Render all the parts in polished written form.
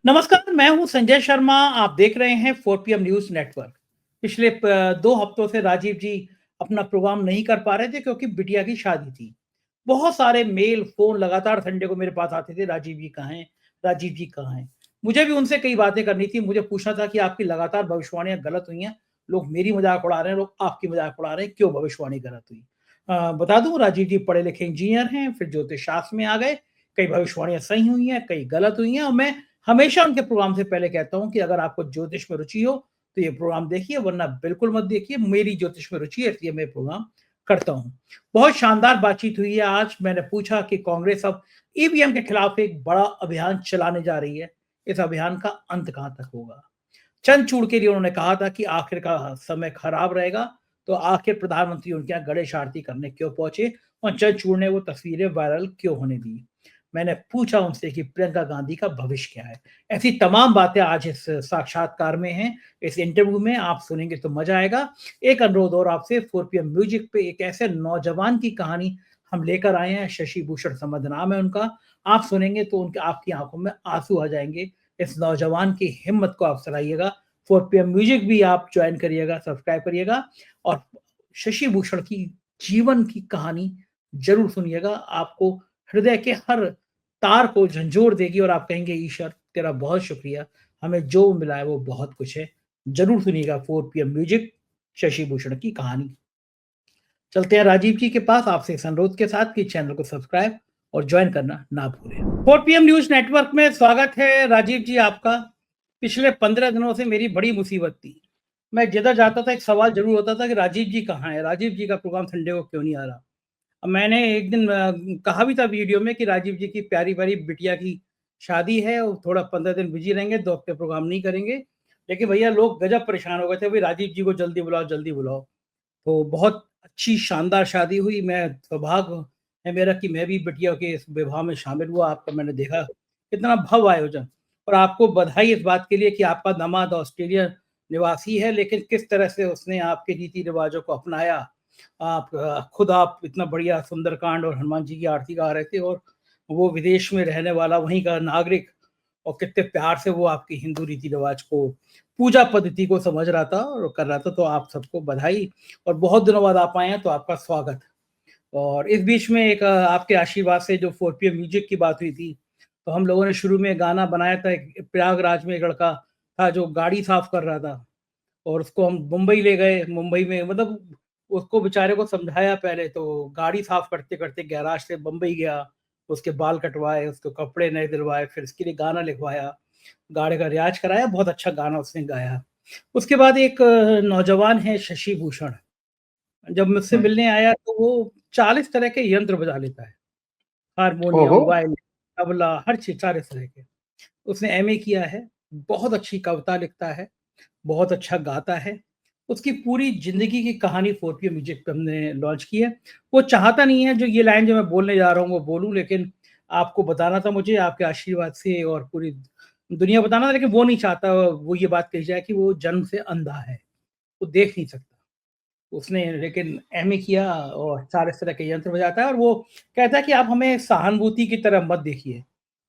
नमस्कार, मैं हूं संजय शर्मा। आप देख रहे हैं 4 PM न्यूज़ नेटवर्क। पिछले 2 हफ्तों से राजीव जी अपना प्रोग्राम नहीं कर पा रहे थे क्योंकि बिटिया की शादी थी। बहुत सारे मेल, फ़ोन लगातार संडे को मेरे पास आते थे, राजीव जी कहाँ हैं? राजीव जी कहाँ हैं? मुझे भी उनसे कई बातें करनी थी। मुझे पूछना था कि आपकी लगातार भविष्यवाणियाँ गलत हुई हैं। लोग मेरी मज़ाक उड़ा रहे हैं, लोग आपकी मज़ाक उड़ा रहे हैं, क्यों भविष्यवाणी गलत हुई? बता दूँ, राजीव जी पढ़े-लिखे इंजीनियर हैं, फिर ज्योतिष शास्त्र में आ गए। कई भविष्यवाणियाँ सही हुई हैं, कई गलत हुई हैं और मैं हमेशा उनके प्रोग्राम से पहले कहता हूँ कि अगर आपको ज्योतिष में रुचि हो, तो ये प्रोग्राम देखिए, वरना बिल्कुल मत देखिए। मेरी ज्योतिष में रुचि है, इसलिए मैं प्रोग्राम करता हूँ। बहुत शानदार बातचीत हुई है आज। मैंने पूछा कि कांग्रेस अब ईवीएम के खिलाफ एक बड़ा अभियान चलाने जा रही है। इस अभियान का अंत कहाँ तक होगा? चंद-चूड़ के लिए उन्होंने कहा था कि आखिर का समय खराब रहेगा, तो आखिर प्रधानमंत्री उनके यहाँ गणेश आरती करने क्यों पहुँचे और चंद्रचूड़ ने वो तस्वीरें वायरल क्यों होने दी? मैंने पूछा उनसे कि प्रियंका गांधी का भविष्य क्या है? ऐसी तमाम बातें आज इस साक्षात्कार में हैं, इस इंटरव्यू में आप सुनेंगे तो मज़ा आएगा। एक अनुरोध और आपसे, 4 पीएम म्यूजिक पे एक ऐसे नौजवान की कहानी हम लेकर आए हैं, शशि भूषण समद नाम है उनका। आप सुनेंगे तो उनके आपकी आँखों में आँसू आ जाएँगे। इस नौजवान की हिम्मत को आप सराहिएगा। 4 पीएम म्यूजिक भी आप जॉइन करिएगा, सब्सक्राइब करिएगा और शशि भूषण की जीवन की कहानी ज़रूर सुनिएगा। आपको हृदय के हर तार को झंझोर देगी और आप कहेंगे, ईश्वर तेरा बहुत शुक्रिया, हमें जो मिला है वो बहुत कुछ है। ज़रूर सुनिएगा 4 पीएम म्यूजिक, शशि भूषण की कहानी। चलते हैं राजीव जी के पास, आपसे इस अनुरोध के साथ कि चैनल को सब्सक्राइब और ज्वाइन करना ना भूलें। 4 पीएम न्यूज़ नेटवर्क में स्वागत है राजीव जी आपका। पिछले 15 दिनों से मेरी बड़ी मुसीबत थी। मैं जिधर जाता था एक सवाल ज़रूर होता था कि राजीव जी कहाँ हैं? राजीव जी का प्रोग्राम संडे को क्यों नहीं आ रहा? अब मैंने एक दिन कहा भी था वीडियो में कि राजीव जी की प्यारी-प्यारी बिटिया की शादी है और थोड़ा 15 दिन बिज़ी रहेंगे, 2 हफ्ते प्रोग्राम नहीं करेंगे। लेकिन भैया लोग गज़ब परेशान हो गए थे, भई राजीव जी को जल्दी बुलाओ, जल्दी बुलाओ। तो बहुत अच्छी शानदार शादी हुई। मैं सौभाग्य है मेरा कि मैं भी बिटिया के इस विवाह में शामिल हुआ। आपका मैंने देखा कितना भव्य आयोजन, और आपको बधाई इस बात के लिए कि आपका दामाद ऑस्ट्रेलिया निवासी है, लेकिन किस तरह से उसने आपके रीति-रिवाज़ों को अपनाया। आप खुद आप इतना बढ़िया सुंदरकांड और हनुमान जी की आरती गा रहे थे और वो विदेश में रहने वाला वहीं का नागरिक, और कितने प्यार से वो आपकी हिंदू रीति-रिवाज को, पूजा पद्धति को समझ रहा था और कर रहा था। तो आप सबको बधाई, और बहुत दिनों बाद आप आए हैं तो आपका स्वागत। और इस बीच में एक आपके आशीर्वाद से जो 4 पीएम म्यूजिक की बात हुई थी, तो हम लोगों ने शुरू में गाना बनाया था। एक प्रयागराज में एक लड़का था जो गाड़ी साफ कर रहा था और उसको हम मुंबई ले गए। मुंबई में मतलब उसको बेचारे को समझाया पहले, तो गाड़ी साफ करते-करते गैराज से बम्बई गया, उसके बाल कटवाए, उसको कपड़े नए दिलवाए, फिर उसके लिए गाना लिखवाया, गाने का रियाज़ कराया, बहुत अच्छा गाना उसने गाया। उसके बाद एक नौजवान है शशि भूषण, जब मुझसे हुँ। मिलने आया तो वो 40 तरह के यंत्र बजा लेता है, ओहो! हारमोनियम, वायलिन, तबला, हर चीज़, सारे तरह के। उसने एमए किया है, बहुत अच्छी कविता लिखता है, बहुत अच्छा गाता है। उसकी पूरी ज़िंदगी की कहानी 4 पीएम म्यूज़िक पे हमने लॉन्च की है। वो चाहता नहीं है जो ये लाइन जो मैं बोलने जा रहा हूँ वो बोलूँ, लेकिन आपको बताना था मुझे, आपके आशीर्वाद से और पूरी दुनिया बताना था, लेकिन वो नहीं चाहता वो ये बात कही जाए कि वो जन्म से अंधा है, वो देख नहीं सकता। उसने लेकिन एमए किया और सारे तरह के यंत्र बजाता है, और वो कहता है कि आप हमें सहानुभूति की तरह मत देखिए।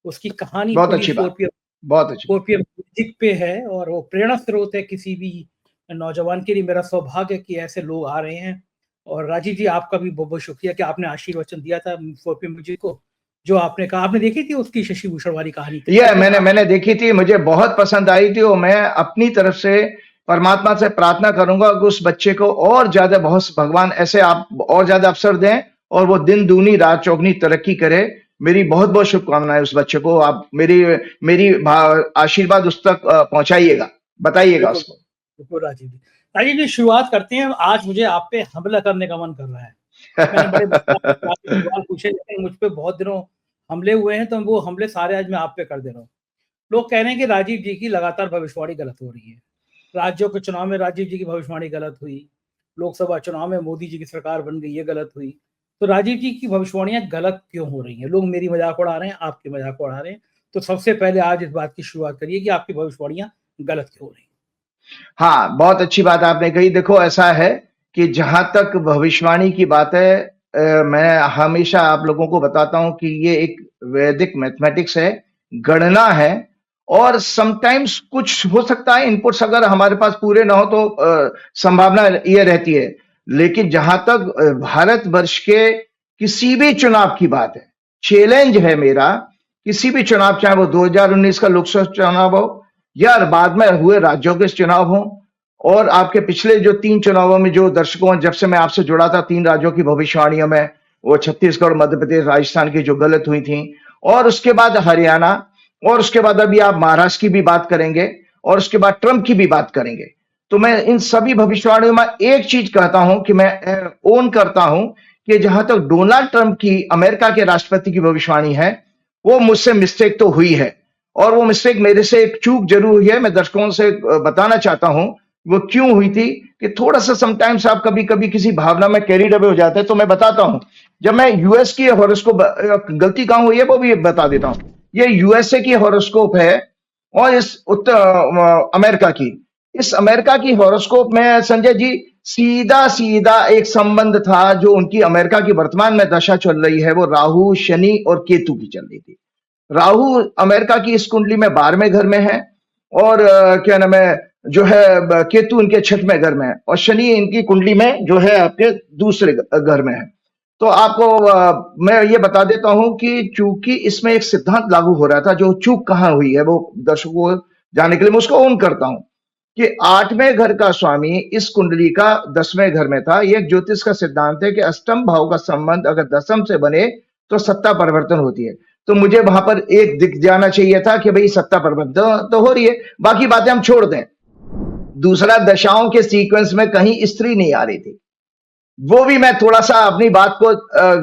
उसकी कहानी बहुत पूरी अच्छी 4 बात, पीएम बहुत अच्छी। 4 पीएम म्यूज़िक पे है और वो प्रेरणा स्रोत है किसी भी नौजवान के लिए। मेरा सौभाग्य है कि ऐसे लोग आ रहे हैं। और राजीव जी आपका भी बहुत-बहुत शुक्रिया कि आपने आशीर्वचन दिया था 4 पीएम म्यूज़िक को। जो आपने कहा, आपने देखी थी उसकी शशि भूषण वाली कहानी? कितना ये कुछ मैंने आप मैंने देखी थी, मुझे बहुत पसंद आई थी और मैं अपनी तरफ से परमात्मा से प्रार्थना करूँगा कि उस बच्चे को और ज़्यादा बहुत भगवान ऐसे आप और ज़्यादा अवसर दें और वो दिन दूनी रात चौगुनी तरक्की करे। मेरी बहुत-बहुत शुभकामनाएँ उस बच्चे को। आप मेरी मेरी भा आशीर्वाद उस तक पहुँचाइएगा, बताइएगा बिल्कुल, उसको। बिल्कुल राजीव जी। राजीव जी शुरुआत करते हैं। आज मुझे आप पे हमला करने का मन कर रहा है। मैंने बड़े आपसे सवाल पूछे, लेकिन मुझ पे बहुत दिनों हमले हुए हैं, तो वो हमले सारे आज मैं आप पे कर दे रहा हूँ। लोग कह रहे हैं कि राजीव जी की लगातार भविष्यवाणी गलत हो रही है। राज्यों के चुनाव में राजीव जी की भविष्यवाणी गलत हुई। लोकसभा चुनाव में मोदी जी की सरकार बन गई, ये गलत हुई। तो राजीव जी की भविष्यवाणियाँ गलत क्यों हो रही हैं? लोग मेरी मज़ाक उड़ा रहे हैं, आपकी मज़ाक उड़ा रहे हैं। तो सबसे पहले आज इस बात की शुरुआत करिए कि आपकी भविष्यवाणियाँ गलत क्यों हो रही हैं? हाँ, बहुत अच्छी बात आपने कही। देखो ऐसा है कि जहाँ तक भविष्यवाणी की बात है मैं हमेशा आप लोगों को बताता हूँ कि ये एक वैदिक मैथमेटिक्स है, गणना है और समटाइम्स कुछ हो सकता है इनपुट्स अगर हमारे पास पूरे ना हो तो संभावना ये रहती है। लेकिन जहां तक भारतवर्ष के किसी भी चुनाव की बात है, चैलेंज है मेरा, किसी भी चुनाव, चाहे वो 2019 का लोकसभा चुनाव हो या बाद में हुए राज्यों के चुनाव हो, और आपके पिछले जो 3 चुनावों में जो दर्शकों, जब से मैं आपसे जुड़ा था 3 राज्यों की भविष्यवाणियों में, वो छत्तीसगढ़, मध्य प्रदेश, राजस्थान की जो गलत हुई थी, और उसके बाद हरियाणा, और उसके बाद अभी आप महाराष्ट्र की भी बात करेंगे, और उसके बाद ट्रंप की भी बात करेंगे। तो मैं इन सभी भविष्यवाणियों में एक चीज कहता हूं कि मैं ओन करता हूं कि जहां तक डोनाल्ड ट्रंप की, अमेरिका के राष्ट्रपति की भविष्यवाणी है, वो मुझसे मिस्टेक तो हुई है, और वो मिस्टेक मेरे से एक चूक जरूर हुई है। मैं दर्शकों से बताना चाहता हूं वो क्यों हुई थी, कि थोड़ा सा समटाइम्स आप कभी कभी किसी भावना में कैरीड अवे हो जाते हैं। तो मैं बताता हूं, जब मैं यूएस की हॉरोस्कोप, गलती कहां हुई है वो भी बता देता हूं। ये यूएसए की हॉरोस्कोप है, और इस अमेरिका की, इस अमेरिका की हॉरोस्कोप में संजय जी सीधा सीधा एक संबंध था जो उनकी अमेरिका की वर्तमान में दशा चल रही है, वो राहु, शनि और केतु की चल रही थी। राहु अमेरिका की इस कुंडली में 12वें घर में है, और क्या नाम है जो है केतु इनके 6वें घर में है, और शनि इनकी कुंडली में जो है आपके दूसरे घर में है। तो आपको मैं ये बता देता हूं कि चूंकि इसमें एक सिद्धांत लागू हो रहा था, जो चूक कहां हुई है वो दर्शकों को जानने के लिए मैं उसको ऑन करता हूं, कि 8वें घर का स्वामी इस कुंडली का 10वें घर में था। ये एक ज्योतिष का सिद्धांत है कि अष्टम भाव का संबंध अगर दशम से बने तो सत्ता परिवर्तन होती है। तो मुझे वहां पर एक दिख जाना चाहिए था कि भाई सत्ता परिवर्तन तो हो रही है, बाकी बातें हम छोड़ दें। दूसरा, दशाओं के सीक्वेंस में कहीं स्त्री नहीं आ रही थी, वो भी मैं थोड़ा सा अपनी बात को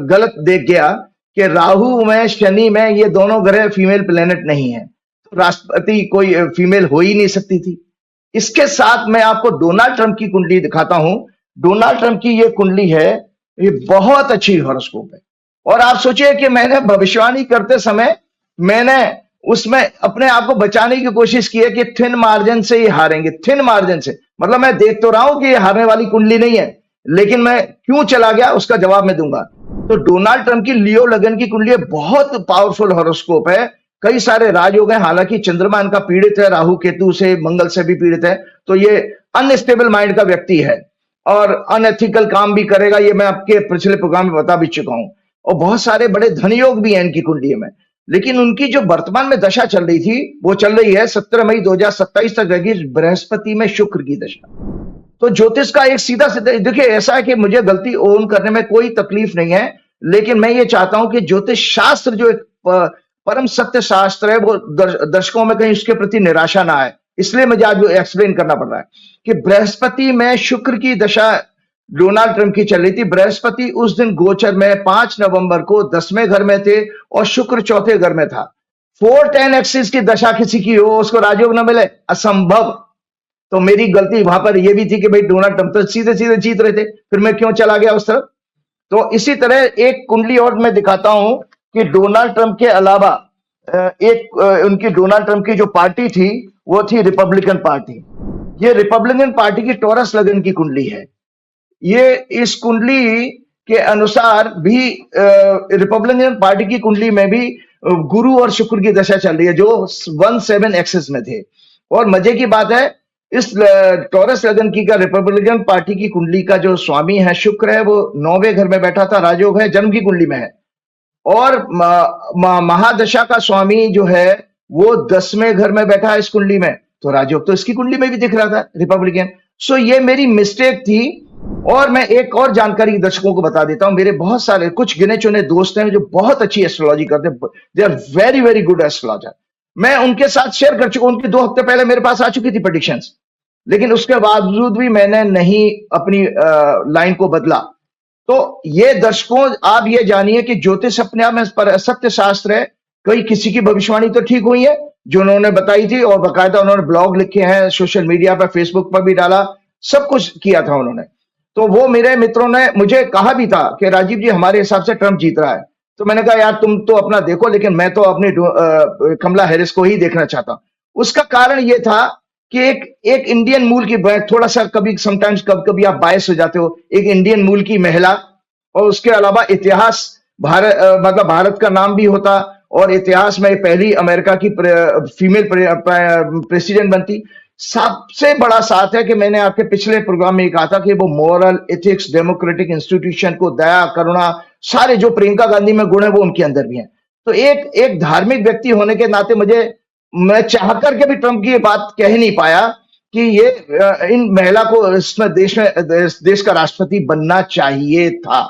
गलत देख गया कि राहु में, शनि में, ये दोनों ग्रह फीमेल प्लेनेट नहीं है, तो राष्ट्रपति कोई फीमेल हो ही नहीं सकती थी। इसके साथ मैं आपको डोनाल्ड ट्रंप की कुंडली दिखाता हूं। डोनाल्ड ट्रंप की ये कुंडली है, ये बहुत अच्छी हॉरोस्कोप है, और आप सोचिए कि मैंने भविष्यवाणी करते समय मैंने उसमें अपने आप को बचाने की कोशिश की है कि थिन मार्जिन से ये हारेंगे, थिन मार्जिन से, मतलब मैं देख तो रहा हूं कि ये हारने वाली कुंडली नहीं है, लेकिन मैं क्यों चला गया उसका जवाब मैं दूंगा। तो डोनाल्ड ट्रंप की लियो लगन की कुंडली बहुत पावरफुल हॉरोस्कोप है, कई सारे राजयोग हैं, हालांकि चंद्रमा इनका पीड़ित है, राहु केतु से, मंगल से भी पीड़ित है, तो ये अनस्टेबल माइंड का व्यक्ति है और अनएथिकल काम भी करेगा, ये मैं आपके पिछले प्रोग्राम में बता भी चुका हूं। और बहुत सारे बड़े धनयोग भी हैं इनकी कुंडली में, लेकिन उनकी जो वर्तमान में दशा चल रही थी वो चल रही है 17 मई 2027 तक रहेगी, बृहस्पति में शुक्र की दशा। तो ज्योतिष का एक सीधा सीधा, देखिए ऐसा है कि मुझे गलती ओन करने में कोई तकलीफ नहीं है, लेकिन मैं ये चाहता हूं कि ज्योतिष शास्त्र जो एक परम सत्य शास्त्र है वो दर्शकों में कहीं उसके प्रति निराशा ना आए, इसलिए मुझे आज एक्सप्लेन करना पड़ रहा है कि बृहस्पति में शुक्र की दशा डोनाल्ड ट्रंप की चल रही थी। बृहस्पति उस दिन गोचर में 5 नवंबर को 10वें घर में थे और शुक्र 4थे घर में था। 410 एक्सिस की दशा किसी की हो उसको राजयोग न मिले, असंभव। तो मेरी गलती वहां पर यह भी थी कि भाई डोनाल्ड ट्रंप तो सीधे सीधे जीत रहे थे, फिर मैं क्यों चला गया उस तरफ। तो इसी तरह एक कुंडली और मैं दिखाता हूं कि डोनाल्ड ट्रंप के अलावा एक उनकी डोनाल्ड ट्रंप की जो पार्टी थी वो थी रिपब्लिकन पार्टी। ये रिपब्लिकन पार्टी की टॉरस लगन की कुंडली है। ये इस कुंडली के अनुसार भी रिपब्लिकन पार्टी की कुंडली में भी गुरु और शुक्र की दशा चल रही है जो 17 एक्सेस में थे। और मजे की बात है, इस टॉरस लगन की का रिपब्लिकन पार्टी की कुंडली का जो स्वामी है शुक्र है, वो 9वें घर में बैठा था, राजयोग है, जन्म की कुंडली में है। और महादशा का स्वामी जो है वो 10वें घर में बैठा है इस कुंडली में, तो राजयोग तो इसकी कुंडली में भी दिख रहा था रिपब्लिकन। सो ये मेरी मिस्टेक थी। और मैं एक और जानकारी दर्शकों को बता देता हूं, मेरे बहुत सारे कुछ गिने चुने दोस्त हैं जो बहुत अच्छी एस्ट्रोलॉजी करते हैं, they are very very good astrologer. मैं उनके साथ शेयर कर चुका हूं, उनकी 2 हफ्ते पहले मेरे पास आ चुकी थी प्रेडिक्शंस, लेकिन उसके बावजूद भी मैंने नहीं अपनी लाइन को बदला। तो ये दर्शकों आप ये जानिए कि ज्योतिष अपने आप में सत्य शास्त्र है। कई किसी की भविष्यवाणी तो ठीक हुई है जो उन्होंने बताई थी, और बाकायदा उन्होंने ब्लॉग लिखे हैं, सोशल मीडिया पर, फेसबुक पर भी डाला, सब कुछ किया था उन्होंने। तो वो मेरे मित्रों ने मुझे कहा भी था कि राजीव जी हमारे हिसाब से ट्रंप जीत रहा है। तो मैंने कहा यार तुम तो अपना देखो, लेकिन मैं तो अपनी कमला हैरिस को ही देखना चाहता हूं। उसका कारण ये था कि एक इंडियन मूल की, थोड़ा सा कभी समटाइम्स कभी आप बायस हो जाते हो, एक इंडियन मूल की महिला, और उसके अलावा इतिहास, मतलब भारत का नाम भी होता, और इतिहास में पहली अमेरिका की फीमेल प्रेसिडेंट बनती। सबसे बड़ा साथ है कि मैंने आपके पिछले प्रोग्राम में कहा था कि वो मॉरल, एथिक्स, डेमोक्रेटिक इंस्टीट्यूशन को, दया, करुणा, सारे जो प्रियंका गांधी में गुण है वो उनके अंदर भी हैं। तो एक धार्मिक व्यक्ति होने के नाते मैं चाह करके भी ट्रंप की ये बात कह नहीं पाया कि ये इन महिला को इसमें देश का राष्ट्रपति बनना चाहिए था।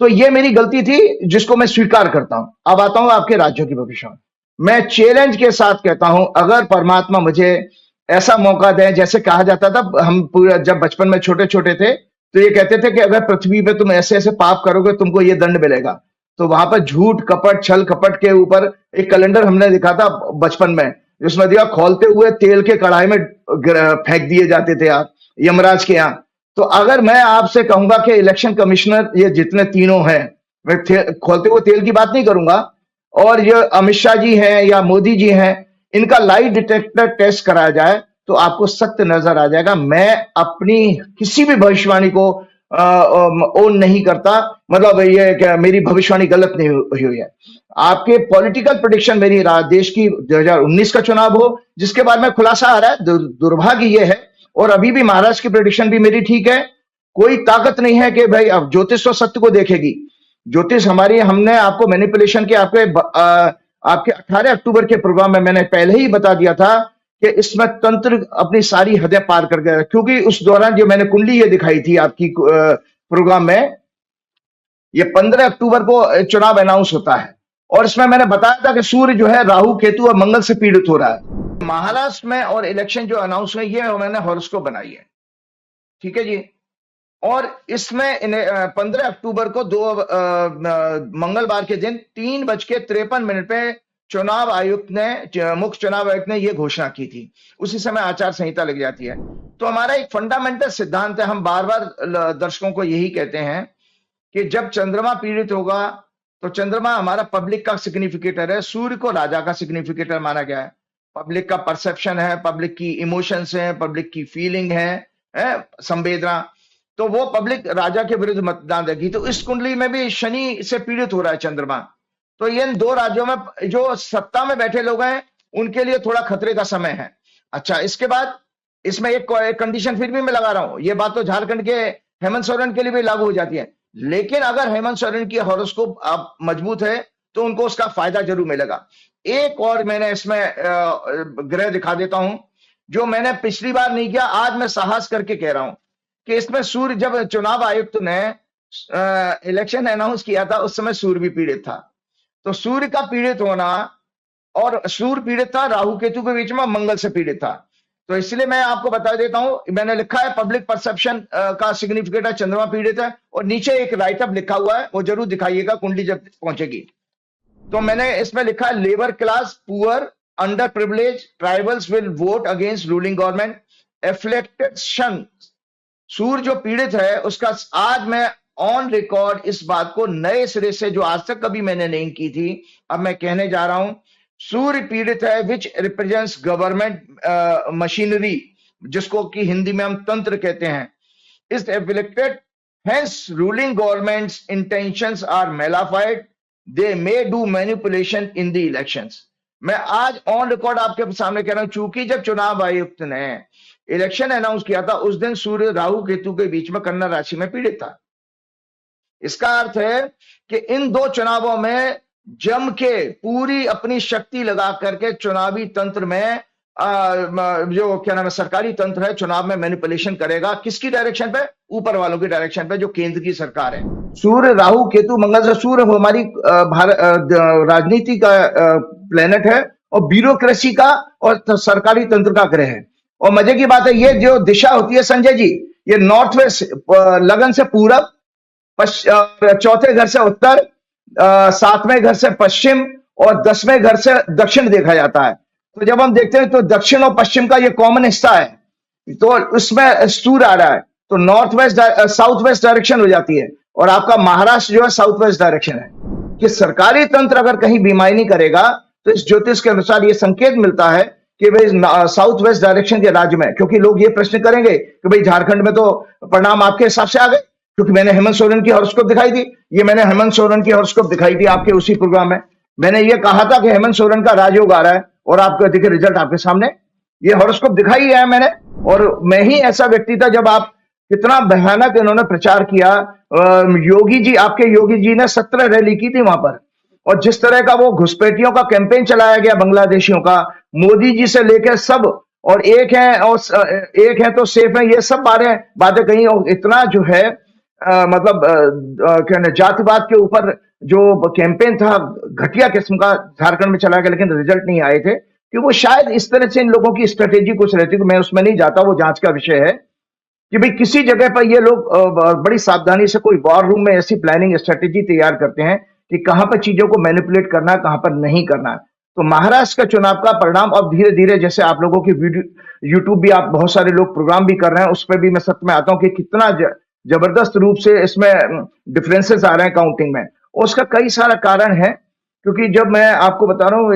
तो ये मेरी गलती थी जिसको मैं स्वीकार करता हूं। अब आता हूं आपके राज्यों की भविष्यवाणी। मैं चैलेंज के साथ कहता हूं, अगर परमात्मा मुझे ऐसा मौका दे, जैसे कहा जाता था हम पूरा जब बचपन में छोटे छोटे थे तो ये कहते थे कि अगर पृथ्वी पे तुम ऐसे ऐसे पाप करोगे तुमको ये दंड मिलेगा। तो वहां पर झूठ, कपट, छल कपट के ऊपर एक कैलेंडर हमने दिखा था बचपन में, जिसमें दिया खोलते हुए तेल के कढ़ाई में फेंक दिए जाते थे आप यमराज के यहाँ। तो अगर मैं आपसे कहूंगा कि इलेक्शन कमिश्नर ये जितने तीनों हैं, मैं खोलते हुए तेल की बात नहीं करूंगा, और ये अमित शाह जी हैं या मोदी जी हैं, इनका लाई डिटेक्टर टेस्ट कराया जाए तो आपको सत्य नजर आ जाएगा। मैं अपनी किसी भी भविष्यवाणी को ओन नहीं करता, मतलब ये क्या मेरी भविष्यवाणी गलत नहीं हुई है। आपके पॉलिटिकल प्रेडिक्शन मेरी देश की 2019 का चुनाव हो जिसके बाद में खुलासा आ रहा है, दुर्भाग्य ये है। और अभी भी महाराष्ट्र की प्रेडिक्शन भी मेरी ठीक है। कोई ताकत नहीं है कि भाई अब ज्योतिष तो सत्य को देखेगी। ज्योतिष हमारी, हमने आपको मैनिपुलेशन के आपके 18 अक्टूबर के प्रोग्राम में मैंने पहले ही बता दिया था कि इसमें तंत्र अपनी सारी हदें पार कर गया, क्योंकि उस दौरान जो मैंने कुंडली ये दिखाई थी आपकी प्रोग्राम में, ये 15 अक्टूबर को चुनाव अनाउंस होता है और इसमें मैंने बताया था कि सूर्य जो है राहु, केतु और मंगल से पीड़ित हो रहा है महाराष्ट्र में। और इलेक्शन जो अनाउंस हुए ये मैंने हॉरोस्कोप बनाई है, ठीक है जी। और इसमें 15 अक्टूबर को मंगलवार के दिन 3:53 पे चुनाव आयुक्त ने, मुख्य चुनाव आयुक्त ने यह घोषणा की थी। उसी समय आचार संहिता लग जाती है। तो हमारा एक फंडामेंटल सिद्धांत है, हम बार बार दर्शकों को यही कहते हैं कि जब चंद्रमा पीड़ित होगा तो चंद्रमा हमारा पब्लिक का सिग्निफिकेटर है, सूर्य को राजा का सिग्निफिकेटर माना गया है। पब्लिक का परसेप्शन है, पब्लिक की इमोशंस है, पब्लिक की फीलिंग है संवेदना। तो वो पब्लिक राजा के विरुद्ध मतदान देगी। तो इस कुंडली में भी शनि से पीड़ित हो रहा है चंद्रमा। तो इन दो राज्यों में जो सत्ता में बैठे लोग हैं उनके लिए थोड़ा खतरे का समय है। अच्छा, इसके बाद इसमें एक कंडीशन फिर भी मैं लगा रहा हूं, ये बात तो झारखंड के हेमंत सोरेन के लिए भी लागू हो जाती है, लेकिन अगर हेमंत सोरेन की हॉरोस्कोप आप मजबूत है तो उनको उसका फायदा जरूर मिलेगा। एक और मैंने इसमें ग्रह दिखा देता हूं जो मैंने पिछली बार नहीं किया, आज मैं साहस करके कह रहा हूं कि इसमें सूर्य, जब चुनाव आयुक्त ने इलेक्शन अनाउंस किया था उस समय सूर्य भी पीड़ित था। तो सूर्य का पीड़ित होना, और सूर्य पीड़ित था राहु केतु के बीच में, मंगल से पीड़ित था। तो इसलिए मैं आपको बता देता हूं, मैंने लिखा है पब्लिक परसेप्शन का सिग्निफिकेटर चंद्रमा पीड़ित है, और नीचे एक राइटअप लिखा हुआ है, वो जरूर दिखाइएगा कुंडली जब पहुंचेगी। तो मैंने इसमें लिखा है labour class, poor, under privilege, tribals will vote against ruling government, afflicted sun. सूर्य जो पीड़ित है उसका आज मैं ऑन रिकॉर्ड इस बात को नए सिरे से, जो आज तक कभी मैंने नहीं की थी, अब मैं कहने जा रहा हूं। सूर्य पीड़ित है विच रिप्रेजेंट्स गवर्नमेंट मशीनरी, जिसको कि हिंदी में हम तंत्र कहते हैं, is afflicted, hence ruling governments intentions are malafide, they may do manipulation in the elections. मैं आज ऑन रिकॉर्ड आपके सामने कह रहा हूं, चूंकि जब चुनाव आयुक्त ने इलेक्शन अनाउंस किया था उस दिन सूर्य राहु केतु के बीच में कन्या राशि में पीड़ित था। इसका अर्थ है कि इन दो चुनावों में जम के पूरी अपनी शक्ति लगा करके चुनावी तंत्र में जो क्या नाम है सरकारी तंत्र है, चुनाव में मैनिपुलेशन करेगा। किसकी डायरेक्शन पे? ऊपर वालों की डायरेक्शन पे, जो केंद्र की सरकार है। सूर्य राहु केतु मंगल से, सूर्य हमारी राजनीति का प्लेनेट है और ब्यूरोक्रेसी का और सरकारी तंत्र का ग्रह है। और मजे की बात है, ये जो दिशा होती है संजय जी, ये नॉर्थ वेस्ट, लगन से पूरब, चौथे घर से उत्तर, 7वें घर से पश्चिम और 10वें घर से दक्षिण देखा जाता है। तो जब हम देखते हैं तो दक्षिण और पश्चिम का ये कॉमन हिस्सा है, तो उसमें सूर्य आ रहा है, तो north west, south west direction हो जाती है। और आपका महाराष्ट्र जो है साउथ वेस्ट डायरेक्शन है। कि सरकारी तंत्र अगर कहीं बेईमानी करेगा तो इस ज्योतिष के अनुसार ये संकेत मिलता है कि भाई साउथ वेस्ट डायरेक्शन के राज्य में, क्योंकि लोग ये प्रश्न करेंगे कि भाई झारखंड में तो परिणाम आपके हिसाब से आ गए, क्योंकि मैंने हेमंत सोरेन की हॉरोस्कोप दिखाई थी। ये मैंने हेमंत सोरेन की हॉरोस्कोप दिखाई थी आपके उसी प्रोग्राम में। मैंने ये कहा था कि हेमंत सोरेन का राजयोग आ रहा है, और आपको देखिए रिजल्ट आपके सामने, ये हॉरोस्कोप दिखाई है मैंने। और मैं ही ऐसा व्यक्ति था जब आप, कितना भयानक इन्होंने प्रचार किया। योगी जी, आपके योगी जी ने 17 रैली की थी वहां पर, और जिस तरह का वो घुसपैठियों का कैंपेन चलाया गया बांग्लादेशियों का, मोदी जी से लेकर सब, और एक है तो सेफ है, ये सब बातें कही, और इतना जो है मतलब कहने जातिवाद के ऊपर जो कैंपेन था घटिया किस्म का झारखंड में चला गया, लेकिन रिजल्ट नहीं आए थे, कि वो शायद इस तरह से इन लोगों की स्ट्रेटेजी कुछ रहती। तो मैं उसमें नहीं जाता, वो जांच का विषय है कि भाई किसी जगह पर ये लोग बड़ी सावधानी से कोई वॉर रूम में ऐसी प्लानिंग स्ट्रेटेजी तैयार करते हैं कि कहां पर चीजों को मैनिपुलेट करना है, कहां पर नहीं करना है। तो महाराष्ट्र का चुनाव का परिणाम अब धीरे धीरे, जैसे आप लोगों की वीडियो यूट्यूब भी, आप बहुत सारे लोग प्रोग्राम भी कर रहे हैं, उस पर भी मैं सत्य में आता हूं कि कितना जबरदस्त रूप से इसमें डिफरेंसेस आ रहे हैं काउंटिंग में। और उसका कई सारा कारण है, क्योंकि जब मैं आपको बता रहा हूं,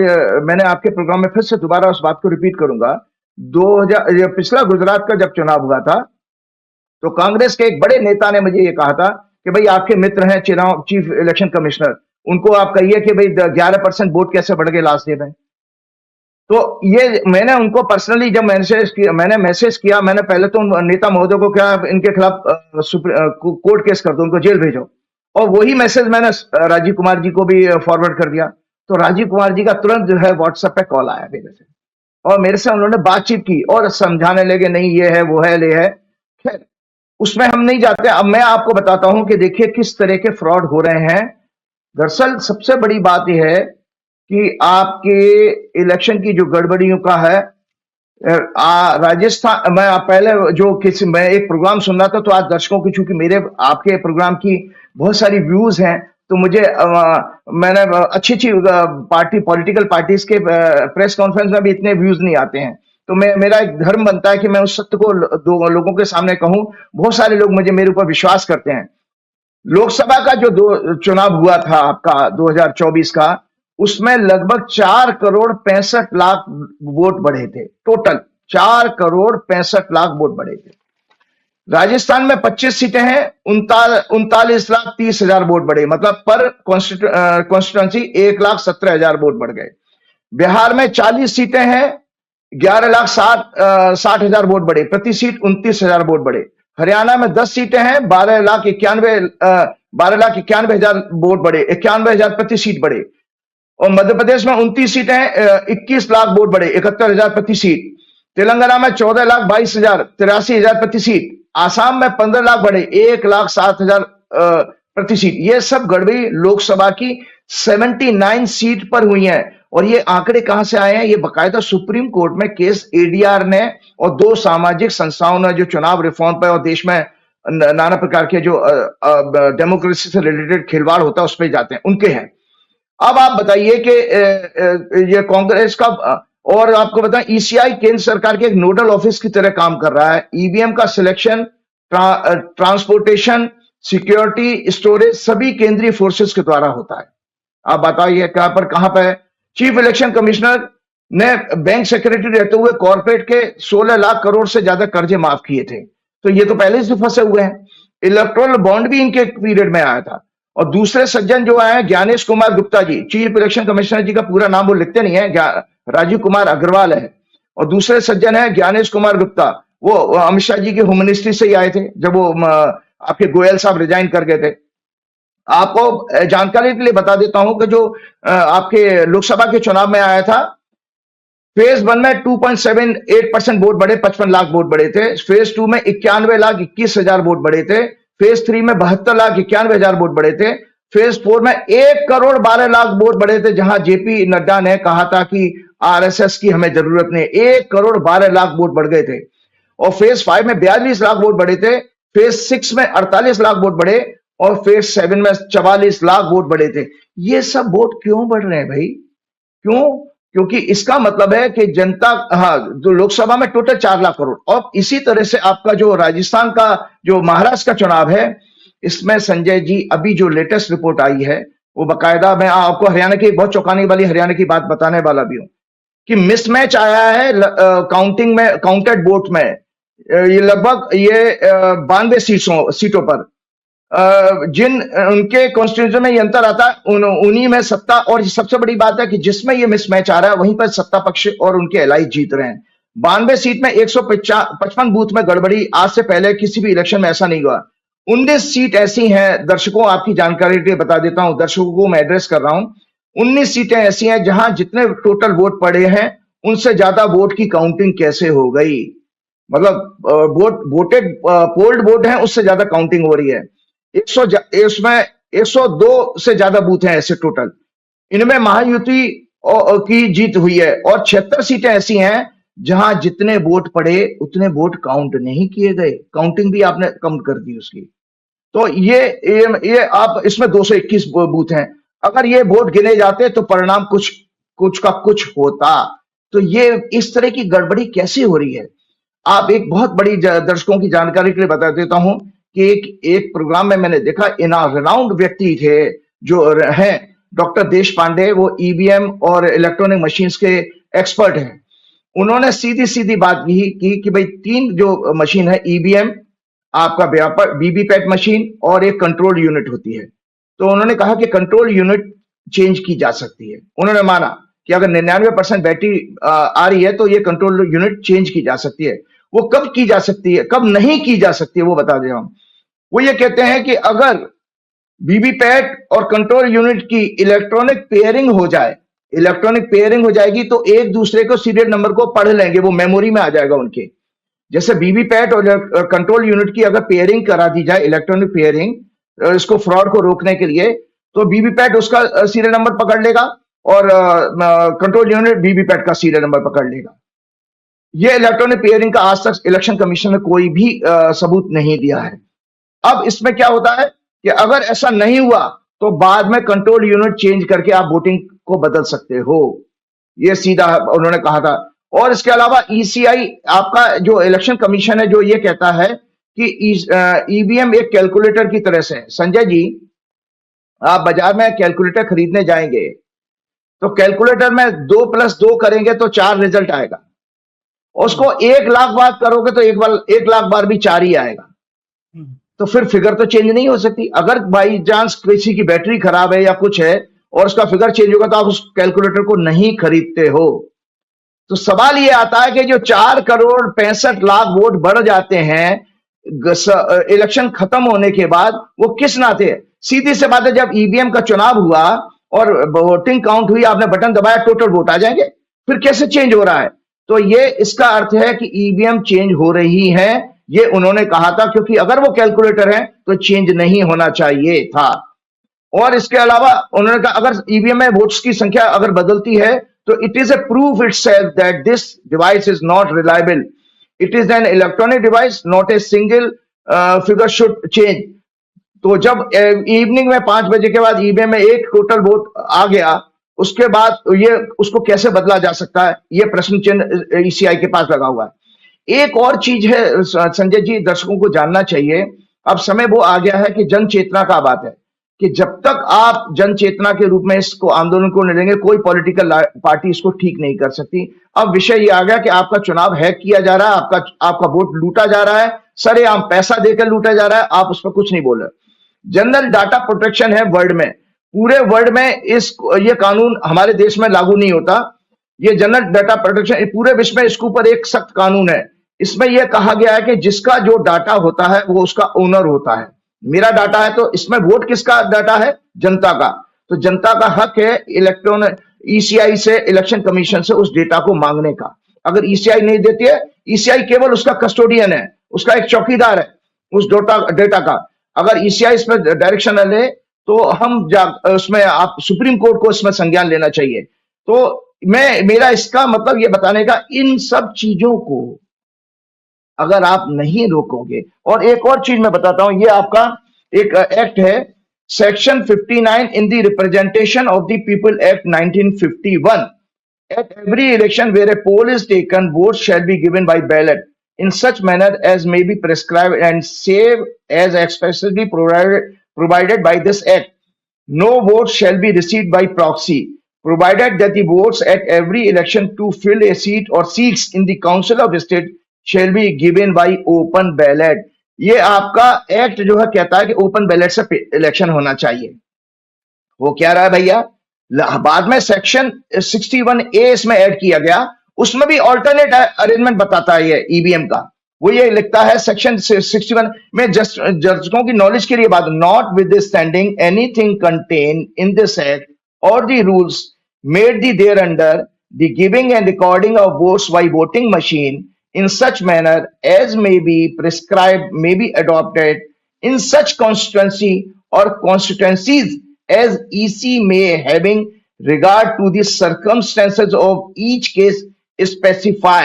मैंने आपके प्रोग्राम में फिर से दोबारा उस बात को रिपीट करूंगा, 2000 पिछला गुजरात का जब चुनाव हुआ था, तो कांग्रेस के एक बड़े नेता ने मुझे ये कहा था कि भाई आपके मित्र हैं चीफ इलेक्शन कमिश्नर, उनको आप कहिए कि भाई 11% वोट कैसे बढ़ गए लास्ट डे में। तो ये मैंने उनको पर्सनली जब मैंने मैसेज किया, मैंने पहले तो नेता महोदय को क्या इनके खिलाफ कोर्ट केस कर दो, उनको जेल भेजो, और वही मैसेज मैंने राजीव कुमार जी को भी फॉरवर्ड कर दिया। तो राजीव कुमार जी का तुरंत जो है व्हाट्सएप पे कॉल आया मेरे से, और मेरे से उन्होंने बातचीत की और समझाने लगे, नहीं ये है वो है ले है। खैर उसमें हम नहीं जाते। अब मैं आपको बताता हूं कि देखिए किस तरह के फ्रॉड हो रहे हैं। दरअसल सबसे बड़ी बात यह है कि आपके इलेक्शन की जो गड़बड़ियों का है, राजस्थान, मैं पहले मैं एक प्रोग्राम सुन रहा था, तो आज दर्शकों की, चूंकि मेरे आपके प्रोग्राम की बहुत सारी व्यूज हैं, तो मुझे मैंने अच्छी पॉलिटिकल पार्टीज के प्रेस कॉन्फ्रेंस में भी इतने व्यूज नहीं आते हैं, तो मेरा एक धर्म बनता है कि मैं उस सत्य को लोगों के सामने कहूं। बहुत सारे लोग मेरे ऊपर विश्वास करते हैं। लोकसभा का जो चुनाव हुआ था आपका 2024 का, उसमें लगभग 4,65,00,000 वोट बढ़े थे। टोटल 4,65,00,000 वोट बढ़े थे। राजस्थान में 25 सीटें हैं, 39,30,000 वोट बढ़े, मतलब पर कॉन्स्टिट्यूंसी 1,17,000 वोट बढ़ गए। बिहार में 40 सीटें हैं, 11,60,000 वोट बढ़े, प्रति सीट 29,000 वोट बढ़े। हरियाणा में 10 सीटें हैं, 12,91,000 वोट बढ़े, 91,000 प्रति सीट बढ़े। और मध्य प्रदेश में 29 सीटें हैं, 21 लाख वोट बढ़े, 71,000 प्रति सीट। तेलंगाना में 14,22,000, 83,000 प्रति सीट। आसाम में 15 लाख बढ़े, 1,07,000 प्रति सीट। ये सब गड़बड़ी लोकसभा की 79 सीट पर हुई है। और ये आंकड़े कहां से आए हैं? ये बकायदा सुप्रीम कोर्ट में केस एडीआर ने और 2 सामाजिक संस्थाओं ने जो चुनाव रिफॉर्म पर और देश में नाना प्रकार के जो डेमोक्रेसी से रिलेटेड खिलवाड़ होता है उस पर जाते हैं, उनके हैं। अब आप बताइए कि ये कांग्रेस का, और आपको बताएं ईसीआई केंद्र सरकार के एक नोडल ऑफिस की तरह काम कर रहा है। ईवीएम का सिलेक्शन, ट्रांसपोर्टेशन, सिक्योरिटी, स्टोरेज सभी केंद्रीय फोर्सेस के द्वारा होता है। आप बताइए कहां पर है? चीफ इलेक्शन कमिश्नर ने बैंक सेक्रेटरी रहते हुए कॉर्पोरेट के 16 लाख करोड़ से ज्यादा कर्जे माफ किए थे, तो ये तो पहले से फंसे हुए हैं। इलेक्टोरल बॉन्ड भी इनके पीरियड में आया था। और दूसरे सज्जन जो आए हैं, Gyanesh Kumar Gupta ji, chief election commissioner जी का पूरा नाम वो लिखते नहीं है, राजीव कुमार अग्रवाल है। और दूसरे सज्जन है ज्ञानेश कुमार गुप्ता, वो अमित शाह जी के होम मिनिस्ट्री से ही आए थे जब वो आपके गोयल साहब रिजाइन कर गए थे। आपको जानकारी के लिए बता देता हूं कि जो आपके लोकसभा के चुनाव में आया था, फेज 1 में 2.78% वोट बढ़े, 55 लाख वोट बढ़े थे। फेज 2 में 91,21,000 वोट बढ़े थे। फेज 3 में 72,91,000 वोट बढ़े थे। फेज 4 में 1,12,00,000 वोट बढ़े थे, जहां जेपी नड्डा ने कहा था कि आरएसएस की हमें जरूरत नहीं। 1,12,00,000 वोट बढ़ गए थे। और फेज 5 में 42 लाख वोट बढ़े थे। फेज 6 में 48 लाख वोट बढ़े, और फेज 7 में 44 लाख वोट बढ़े थे। ये सब वोट क्यों बढ़ रहे हैं भाई? क्यों? क्योंकि इसका मतलब है कि जनता, जो लोकसभा में टोटल 4 लाख करोड़, और इसी तरह से आपका जो राजस्थान का, जो महाराष्ट्र का चुनाव है, इसमें संजय जी अभी जो लेटेस्ट रिपोर्ट आई है वो बकायदा, मैं आपको हरियाणा की बहुत चौंकाने वाली हरियाणा की बात बताने वाला भी हूं कि मिसमैच आया है काउंटिंग में, काउंटेड वोट में। ये लगभग 92 सीटों पर जिन उनके कॉन्स्टिट्यूशन में ये अंतर आता है उन्हीं में सत्ता, और सबसे बड़ी बात है कि जिसमें ये मिसमैच आ रहा है वहीं पर सत्ता पक्ष और उनके एलाई जीत रहे हैं। 92 सीट में 155 बूथ में गड़बड़ी आज से पहले किसी भी इलेक्शन में ऐसा नहीं हुआ। 19 सीट ऐसी हैं, दर्शकों आपकी जानकारी के लिए बता देता हूं, दर्शकों को मैं एड्रेस कर रहा हूं। 19 सीटें ऐसी हैं जहां जितने टोटल वोट पड़े हैं उनसे ज्यादा वोट की काउंटिंग कैसे हो गई, मतलब वोटेड पोल्ड वोट है उससे ज्यादा काउंटिंग हो रही है। इसमें 102 से ज्यादा बूथ हैं ऐसे टोटल, इनमें महायुति की जीत हुई है, और 76 सीटें ऐसी हैं जहां जितने वोट पड़े उतने वोट काउंट नहीं किए गए, काउंटिंग भी आपने काउंट कर दी उसकी। तो ये आप इसमें 221 बूथ हैं, अगर ये वोट गिने जाते तो परिणाम कुछ का कुछ होता। तो ये इस तरह की गड़बड़ी कैसे हो रही है? आप एक बहुत बड़ी दर्शकों की जानकारी के लिए बता देता हूं कि एक प्रोग्राम में मैंने देखा, रिनाउंड व्यक्ति थे जो हैं डॉक्टर देश पांडे, वो ईवीएम और इलेक्ट्रॉनिक मशीन्स के एक्सपर्ट हैं। उन्होंने सीधी सीधी बात की कि भाई 3 जो मशीन है, ईवीएम, आपका व्यापार वीवीपैट मशीन और एक कंट्रोल यूनिट होती है। तो उन्होंने कहा कि कंट्रोल यूनिट चेंज की जा सकती है। उन्होंने माना कि अगर 99% बैटरी आ रही है तो ये कंट्रोल यूनिट चेंज की जा सकती है। वो कब की जा सकती है, कब नहीं की जा सकती है, वो बता दे रहा हूं। वो ये कहते हैं कि अगर वीवीपैट और कंट्रोल यूनिट की इलेक्ट्रॉनिक पेयरिंग हो जाए, इलेक्ट्रॉनिक पेयरिंग हो जाएगी तो एक दूसरे को सीरियल नंबर को पढ़ लेंगे, वो मेमोरी में आ जाएगा उनके। जैसे वीवीपैट और कंट्रोल यूनिट की अगर पेयरिंग करा दी जाए, इलेक्ट्रॉनिक पेयरिंग, इसको फ्रॉड को रोकने के लिए, तो वीवीपैट उसका सीरियल नंबर पकड़ लेगा और कंट्रोल यूनिट वीवीपैट का सीरियल नंबर पकड़ लेगा। ये इलेक्ट्रॉनिक पेयरिंग का आज तक इलेक्शन कमीशन ने कोई भी सबूत नहीं दिया है। अब इसमें क्या होता है कि अगर ऐसा नहीं हुआ तो बाद में कंट्रोल यूनिट चेंज करके आप वोटिंग को बदल सकते हो, ये सीधा उन्होंने कहा था। और इसके अलावा ईसीआई, आपका जो इलेक्शन कमीशन है, जो ये कहता है कि ईवीएम एक कैलकुलेटर की तरह से है। संजय जी, आप बाजार में कैलकुलेटर खरीदने जाएंगे तो कैलकुलेटर में 2 + 2 करेंगे तो 4 रिजल्ट आएगा, उसको 1 लाख बार करोगे तो 1 लाख बार भी 4 ही आएगा। तो फिर फिगर तो चेंज नहीं हो सकती। अगर बाई चांस किसी की बैटरी खराब है या कुछ है और उसका फिगर चेंज होगा तो आप उस कैलकुलेटर को नहीं खरीदते हो। तो सवाल ये आता है कि जो 4,65,00,000 वोट बढ़ जाते हैं इलेक्शन खत्म होने के बाद, वो किस नाते है? सीधी सी बात है, जब ईवीएम का चुनाव हुआ और वोटिंग काउंट हुई, आपने बटन दबाया, टोटल वोट आ जाएंगे, फिर कैसे चेंज हो रहा है? तो ये इसका अर्थ है कि ईवीएम चेंज हो रही है, ये उन्होंने कहा था, क्योंकि अगर वो कैलकुलेटर है तो चेंज नहीं होना चाहिए था। और इसके अलावा उन्होंने कहा अगर ईवीएम में वोट्स की संख्या अगर बदलती है तो it is a proof itself that this device is not reliable, it is an electronic device, not a single figure should change. तो जब इवनिंग में 5 बजे के बाद ईवीएम में एक टोटल वोट आ गया, उसके बाद ये उसको कैसे बदला जा सकता है, ये प्रश्न चिन्ह ईसीआई के पास लगा हुआ है। एक और चीज है संजय जी, दर्शकों को जानना चाहिए, अब समय वो आ गया है कि जन चेतना का बात है कि जब तक आप जन चेतना के रूप में इसको आंदोलन को नहीं लेंगे, कोई पॉलिटिकल पार्टी इसको ठीक नहीं कर सकती। अब विषय ये आ गया कि आपका चुनाव हैक किया जा रहा है, आपका वोट लूटा जा रहा है, सरेआम पैसा देकर लूटा जा रहा है, आप उस पर कुछ नहीं बोल रहे। जनरल डाटा प्रोटेक्शन है वर्ल्ड में, पूरे वर्ल्ड में ये कानून हमारे देश में लागू नहीं होता। ये जनरल डाटा प्रोटेक्शन पूरे विश्व में इसके ऊपर एक सख्त कानून है। इसमें यह कहा गया है कि जिसका जो डाटा होता है वो उसका ओनर होता है। मेरा डाटा है तो इसमें वोट किसका डाटा है? जनता का। तो जनता का हक है इलेक्ट्रॉनिक ईसीआई से, इलेक्शन कमीशन से उस डेटा को मांगने का। अगर ईसीआई नहीं देती है, ईसीआई केवल उसका कस्टोडियन है, उसका एक चौकीदार है उस डेटा का। अगर ईसीआई इसमें डायरेक्शन ले तो उसमें आप सुप्रीम कोर्ट को इसमें संज्ञान लेना चाहिए। तो मेरा इसका मतलब ये बताने का, इन सब चीजों को अगर आप नहीं रोकोगे। और एक और चीज मैं बताता हूं, ये आपका एक एक्ट है, section 59 in the representation of the people act 1951। At every election where a poll is taken, votes shall be given by ballot in such manner as may be prescribed and save as expressly provided by this act. No votes shall be received by proxy, provided that the votes at every election to fill a seat or seats in the Council of State shall be given by open ballot. ये आपका act जो है कहता है कि open ballot से election होना चाहिए। वो क्या रहा है भैया, बाद में सेक्शन 61A इसमें ऐड किया गया, उसमें भी ऑल्टरनेट अरेंजमेंट बताता है ये ईवीएम का। वो ये लिखता है सेक्शन 61 में, जस्ट दर्शकों की नॉलेज के लिए बात, notwithstanding anything contain in this act और the rules made the there under the giving and recording of votes by voting machine in such manner as may be prescribed may be adopted in such constituency or constituencies as EC may having regard to the circumstances of each case specify।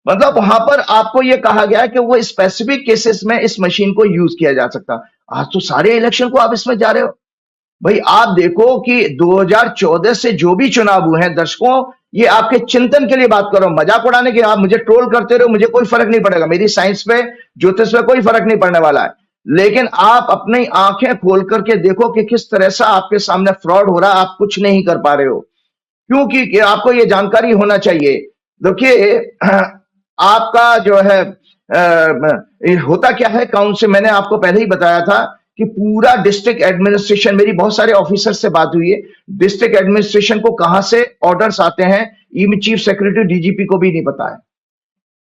मतलब वहां पर आपको यह कहा गया कि वो specific cases में इस मशीन को यूज किया जा सकता। आज तो सारे इलेक्शन को आप इसमें जा रहे हो भाई। आप देखो कि 2014 से जो भी चुनाव हुए हैं दर्शकों, ये आपके चिंतन के लिए बात कर रहा हूं, मजाक उड़ाने के। आप मुझे ट्रोल करते रहो, मुझे कोई फर्क नहीं पड़ेगा, मेरी साइंस पे ज्योतिष पे कोई फर्क नहीं पड़ने वाला है। लेकिन आप अपनी आंखें खोल करके देखो कि किस तरह से आपके सामने फ्रॉड हो रहा है, आप कुछ नहीं कर पा रहे हो, क्योंकि आपको ये जानकारी होना चाहिए। देखिए आपका जो है होता क्या है, काउंसिल, मैंने आपको पहले ही बताया था कि पूरा डिस्ट्रिक्ट एडमिनिस्ट्रेशन, मेरी बहुत सारे ऑफिसर से बात हुई है, डिस्ट्रिक्ट एडमिनिस्ट्रेशन को कहां से ऑर्डर्स आते हैं, इवन चीफ सेक्रेटरी डीजीपी को भी नहीं पता है।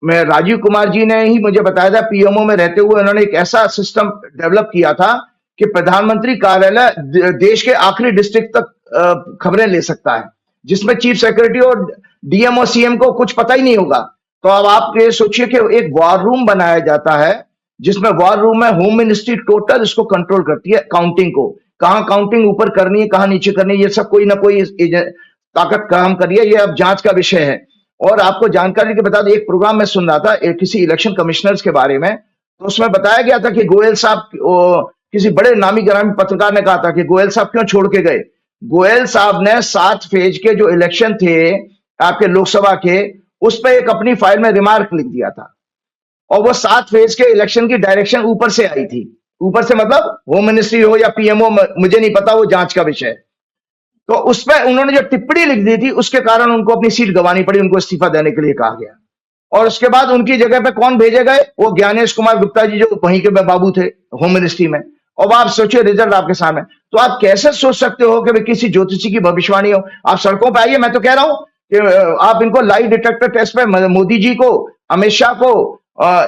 मैं राजीव कुमार जी ने ही मुझे बताया था, पीएमओ में रहते हुए उन्होंने एक ऐसा सिस्टम डेवलप किया था कि प्रधानमंत्री कार्यालय देश के आखिरी डिस्ट्रिक्ट तक खबरें ले सकता है, जिसमें चीफ सेक्रेटरी और डीएम और सीएम को कुछ पता ही नहीं होगा। तो अब आप ये सोचिए कि एक वॉर रूम बनाया जाता है, जिसमें वॉर रूम में होम मिनिस्ट्री टोटल इसको कंट्रोल करती है, काउंटिंग को, कहां काउंटिंग ऊपर करनी है कहां नीचे करनी है, ये सब कोई ना कोई ताकत काम कर रही है। ये अब जांच का विषय है। और आपको जानकारी के बता दें, एक प्रोग्राम में सुन रहा था किसी इलेक्शन कमिश्नर्स के बारे में, तो उसमें बताया गया था कि गोयल साहब, किसी बड़े नामी ग्रामी पत्रकार ने कहा था कि गोयल साहब क्यों छोड़ के गए। गोयल साहब ने 7 फेज के जो इलेक्शन थे आपके लोकसभा के, उस पर एक अपनी फाइल में रिमार्क लिख दिया था, और वो 7 फेज के इलेक्शन की डायरेक्शन ऊपर से आई थी। ऊपर से मतलब होम मिनिस्ट्री हो या पीएमओ, मुझे नहीं पता, वो जांच का विषय। तो उस पर उन्होंने जो टिप्पणी लिख दी थी, उसके कारण उनको अपनी सीट गंवानी पड़ी, उनको इस्तीफा देने के लिए कहा गया। और उसके बाद उनकी जगह पे कौन भेजे गए, वो ज्ञानेश कुमार गुप्ता जी, जो वहीं के बाबू थे होम मिनिस्ट्री में। और आप सोचिए रिजल्ट आपके सामने। तो आप कैसे सोच सकते हो कि किसी ज्योतिषी की भविष्यवाणी हो। आप सड़कों पर आइए, मैं तो कह रहा हूं कि आप इनको लाई डिटेक्टर टेस्ट पे मोदी जी को, अमित शाह को,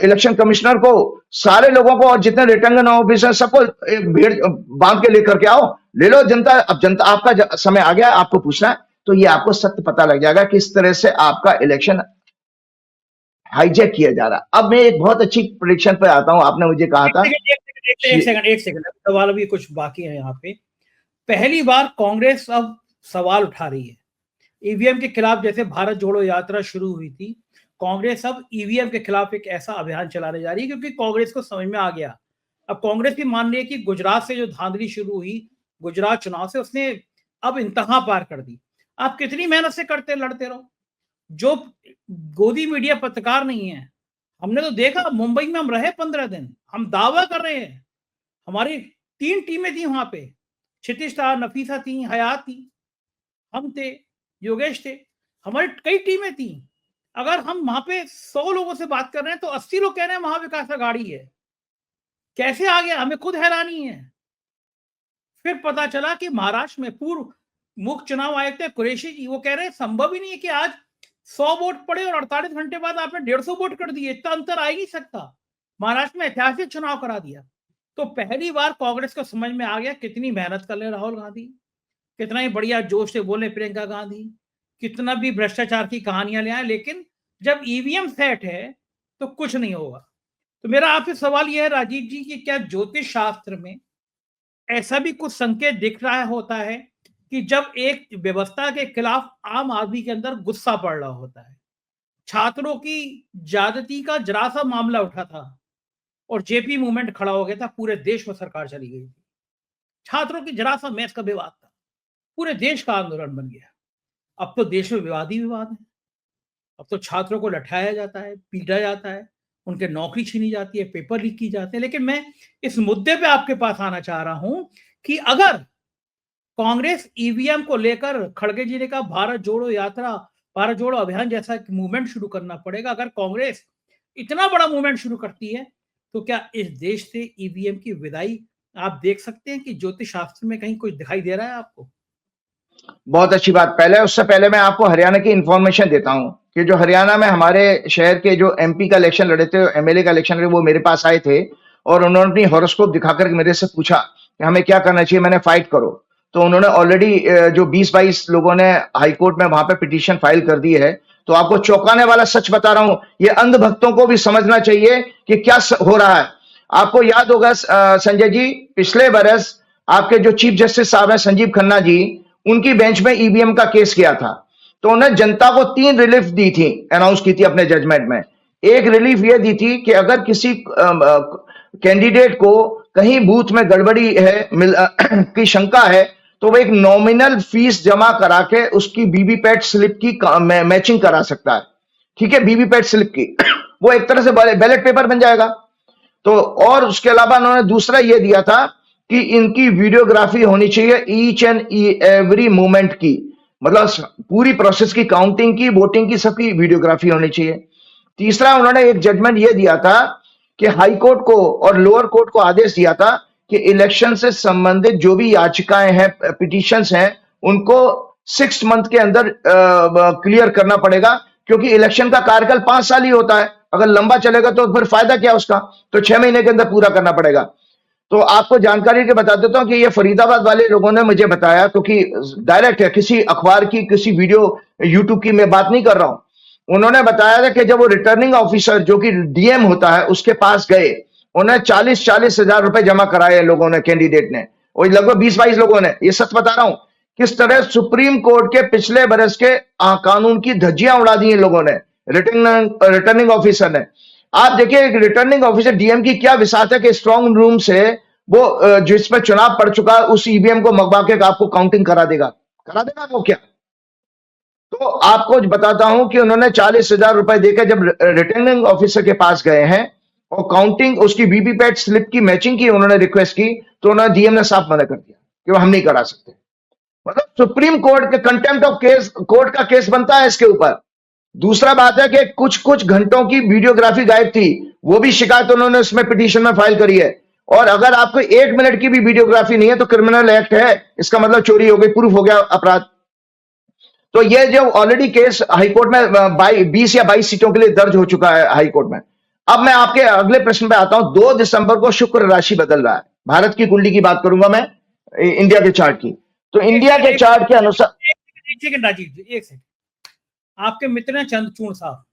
इलेक्शन कमिश्नर को, सारे लोगों को, और जितने रिटर्निंग ऑफिसर सबको एक भीड़ बांध के लेकर के आओ, ले लो जनता। अब जनता, आपका समय आ गया आपको पूछना है, तो ये आपको सत्य पता लग जाएगा किस तरह से आपका इलेक्शन हाईजैक किया जा रहा। अब मैं एक बहुत अच्छी प्रेडिक्शन पे आता हूं। आपने मुझे कहा था, एक सेकंड, सवाल अभी कुछ बाकी है यहाँ पे। पहली बार कांग्रेस अब सवाल उठा रही है ईवीएम के खिलाफ। जैसे भारत जोड़ो यात्रा शुरू हुई थी, कांग्रेस अब ईवीएम के खिलाफ एक ऐसा अभियान चलाने जा रही है, क्योंकि कांग्रेस को समझ में आ गया। अब कांग्रेस भी मान रही है कि गुजरात से जो धांधली शुरू हुई, गुजरात चुनाव से, उसने अब इंतहा पार कर दी। आप कितनी मेहनत से करते लड़ते रहो, जो गोदी मीडिया पत्रकार नहीं है। हमने तो देखा, मुंबई में हम रहे 15 दिन, हम दावा कर रहे हैं, हमारी 3 टीमें थी वहां पे, क्षितिज था, नफीसा थी, हयात थी, हम थे, योगेश थे, हमारी कई टीमें थी। अगर हम वहां पे 100 लोगों से बात कर रहे हैं तो 80 लोग कह रहे हैं महाविकास आघाड़ी है। कैसे आ गया, हमें खुद हैरानी है। फिर पता चला कि महाराष्ट्र में पूर्व मुख्य चुनाव आयुक्त थे कुरैशी जी, वो कह रहे हैं संभव ही नहीं है कि आज 100 वोट पड़े और 48 घंटे बाद आपने 150 वोट कर दिए, इतना अंतर आ ही नहीं सकता। महाराष्ट्र में ऐतिहासिक चुनाव करा दिया। तो पहली बार कांग्रेस को समझ में आ गया कितनी मेहनत कर ले राहुल गांधी, कितना ही बढ़िया जोश से बोले प्रियंका गांधी, कितना भी भ्रष्टाचार की कहानियां ले आए, लेकिन जब ईवीएम सेट है तो कुछ नहीं होगा। तो मेरा आपसे सवाल यह है राजीव जी कि क्या ज्योतिष शास्त्र में ऐसा भी कुछ संकेत दिख रहा होता है कि जब एक व्यवस्था के खिलाफ आम आदमी के अंदर गुस्सा पड़ रहा होता है। छात्रों की ज्यादती का जरा सा मामला उठा था और जेपी मूवमेंट खड़ा हो गया था, पूरे देश में सरकार चली गई थी। छात्रों की जरा सा मैथ का विवाद था, पूरे देश का आंदोलन बन गया। अब तो देश में विवाद ही विवाद है। अब तो छात्रों को लठाया जाता है, पीटा जाता है, उनके नौकरी छीनी जाती है, पेपर लीक की जाते हैं। लेकिन मैं इस मुद्दे पे आपके पास आना चाह रहा हूं कि अगर कांग्रेस ईवीएम को लेकर, खड़गे जी ने कहा भारत जोड़ो यात्रा, भारत जोड़ो अभियान जैसा मूवमेंट शुरू करना पड़ेगा। अगर कांग्रेस इतना बड़ा मूवमेंट शुरू करती है तो क्या इस देश से ईवीएम की विदाई आप देख सकते हैं कि ज्योतिष शास्त्र में कहीं कुछ दिखाई दे रहा है आपको? बहुत अच्छी बात। उससे पहले मैं आपको हरियाणा की इंफॉर्मेशन देता हूं कि जो हरियाणा में हमारे शहर के जो एमपी का इलेक्शन लड़े थे, एमएलए का इलेक्शन लड़े, वो मेरे पास आए थे और उन्होंने अपनी हॉरोस्कोप दिखाकर मेरे से पूछा कि हमें क्या करना चाहिए। मैंने फाइट करो, तो उन्होंने ऑलरेडी जो 20-22 लोगों ने हाईकोर्ट में वहां पे पिटीशन फाइल कर दी है। तो आपको चौंकाने वाला सच बता रहा हूं, ये अंधभक्तों को भी समझना चाहिए कि क्या हो रहा है। आपको याद होगा संजय जी, पिछले बरस आपके जो चीफ जस्टिस साहब हैं संजीव खन्ना जी, उनकी बेंच में ईवीएम का केस किया था। तो उन्हें जनता को 3 रिलीफ दी थी, अनाउंस की थी अपने जजमेंट में। एक रिलीफ ये दी थी कि अगर किसी कैंडिडेट को कहीं बूथ में गड़बड़ी है की शंका है, तो वो एक नॉमिनल फीस जमा करा के उसकी वीवीपैट स्लिप की मैचिंग करा सकता है। ठीक है, वीवीपैट स्लिप की वो एक तरह से बैलेट पेपर बन जाएगा। तो और उसके अलावा उन्होंने दूसरा ये दिया था कि इनकी वीडियोग्राफी होनी चाहिए ईच एंड एवरी मूवमेंट की, मतलब पूरी प्रोसेस की, काउंटिंग की, वोटिंग की, सबकी वीडियोग्राफी होनी चाहिए। तीसरा उन्होंने एक जजमेंट ये दिया था कि हाई कोर्ट को और लोअर कोर्ट को आदेश दिया था कि इलेक्शन से संबंधित जो भी याचिकाएं हैं, पिटीशंस हैं, उनको 6 मंथ के अंदर क्लियर करना पड़ेगा, क्योंकि इलेक्शन का कार्यकाल 5 साल ही होता है। अगर लंबा चलेगा तो फिर फायदा क्या उसका, तो 6 महीने के अंदर पूरा करना पड़ेगा। तो आपको जानकारी के बता देता हूं कि ये फरीदाबाद वाले लोगों ने मुझे बताया, क्योंकि डायरेक्ट है, किसी अखबार की, किसी वीडियो यूट्यूब की मैं बात नहीं कर रहा हूं। उन्होंने बताया था कि जब वो रिटर्निंग ऑफिसर जो कि डीएम होता है उसके पास गए, उन्हें 40-40 हजार रुपए जमा कराए लोगों ने, कैंडिडेट ने, और लगभग 20-22 लोगों ने। ये सच बता रहा हूं, किस तरह सुप्रीम कोर्ट के पिछले बरस के कानून की धज्जियां उड़ा दी इन लोगों ने, रिटर्निंग ऑफिसर ने। आप देखिए, एक रिटर्निंग ऑफिसर डीएम की क्या विसात है कि स्ट्रांग रूम से वो जिसमें चुनाव पड़ चुका उस ईवीएम को मंगवा के आपको काउंटिंग करा देगा वो क्या। तो आपको बताता हूं कि उन्होंने 40,000 रुपए देकर जब रिटर्निंग ऑफिसर के पास गए हैं और काउंटिंग, उसकी वीवीपैट स्लिप की मैचिंग की उन्होंने रिक्वेस्ट की, तो उन्होंने डीएम ने साफ मना कर दिया कि वो हम नहीं करा सकते। मतलब सुप्रीम कोर्ट के कंटेम्प्ट ऑफ केस, कोर्ट का केस बनता है इसके ऊपर। दूसरा बात है कि कुछ घंटों की वीडियोग्राफी गायब थी, वो भी शिकायत उन्होंने उसमें पिटीशन में फाइल करी है। और अगर आपको 1 मिनट की भी वीडियोग्राफी नहीं है तो क्रिमिनल एक्ट है, इसका मतलब चोरी हो गई, प्रूफ हो गया अपराध। तो ये जो ऑलरेडी केस हाईकोर्ट में 20 या 22 सीटों के लिए दर्ज हो चुका है हाईकोर्ट में। अब मैं आपके अगले प्रश्न पे आता हूं। 2 दिसंबर को शुक्र राशि बदल रहा है। भारत की कुंडली की बात करूंगा मैं, इंडिया के चार्ट की। तो इंडिया के चार्ट के अनुसार, एक सेकंड राजीव जी, एक सेकंड। आपके मित्र हैं चंद्रचूड़ साहब,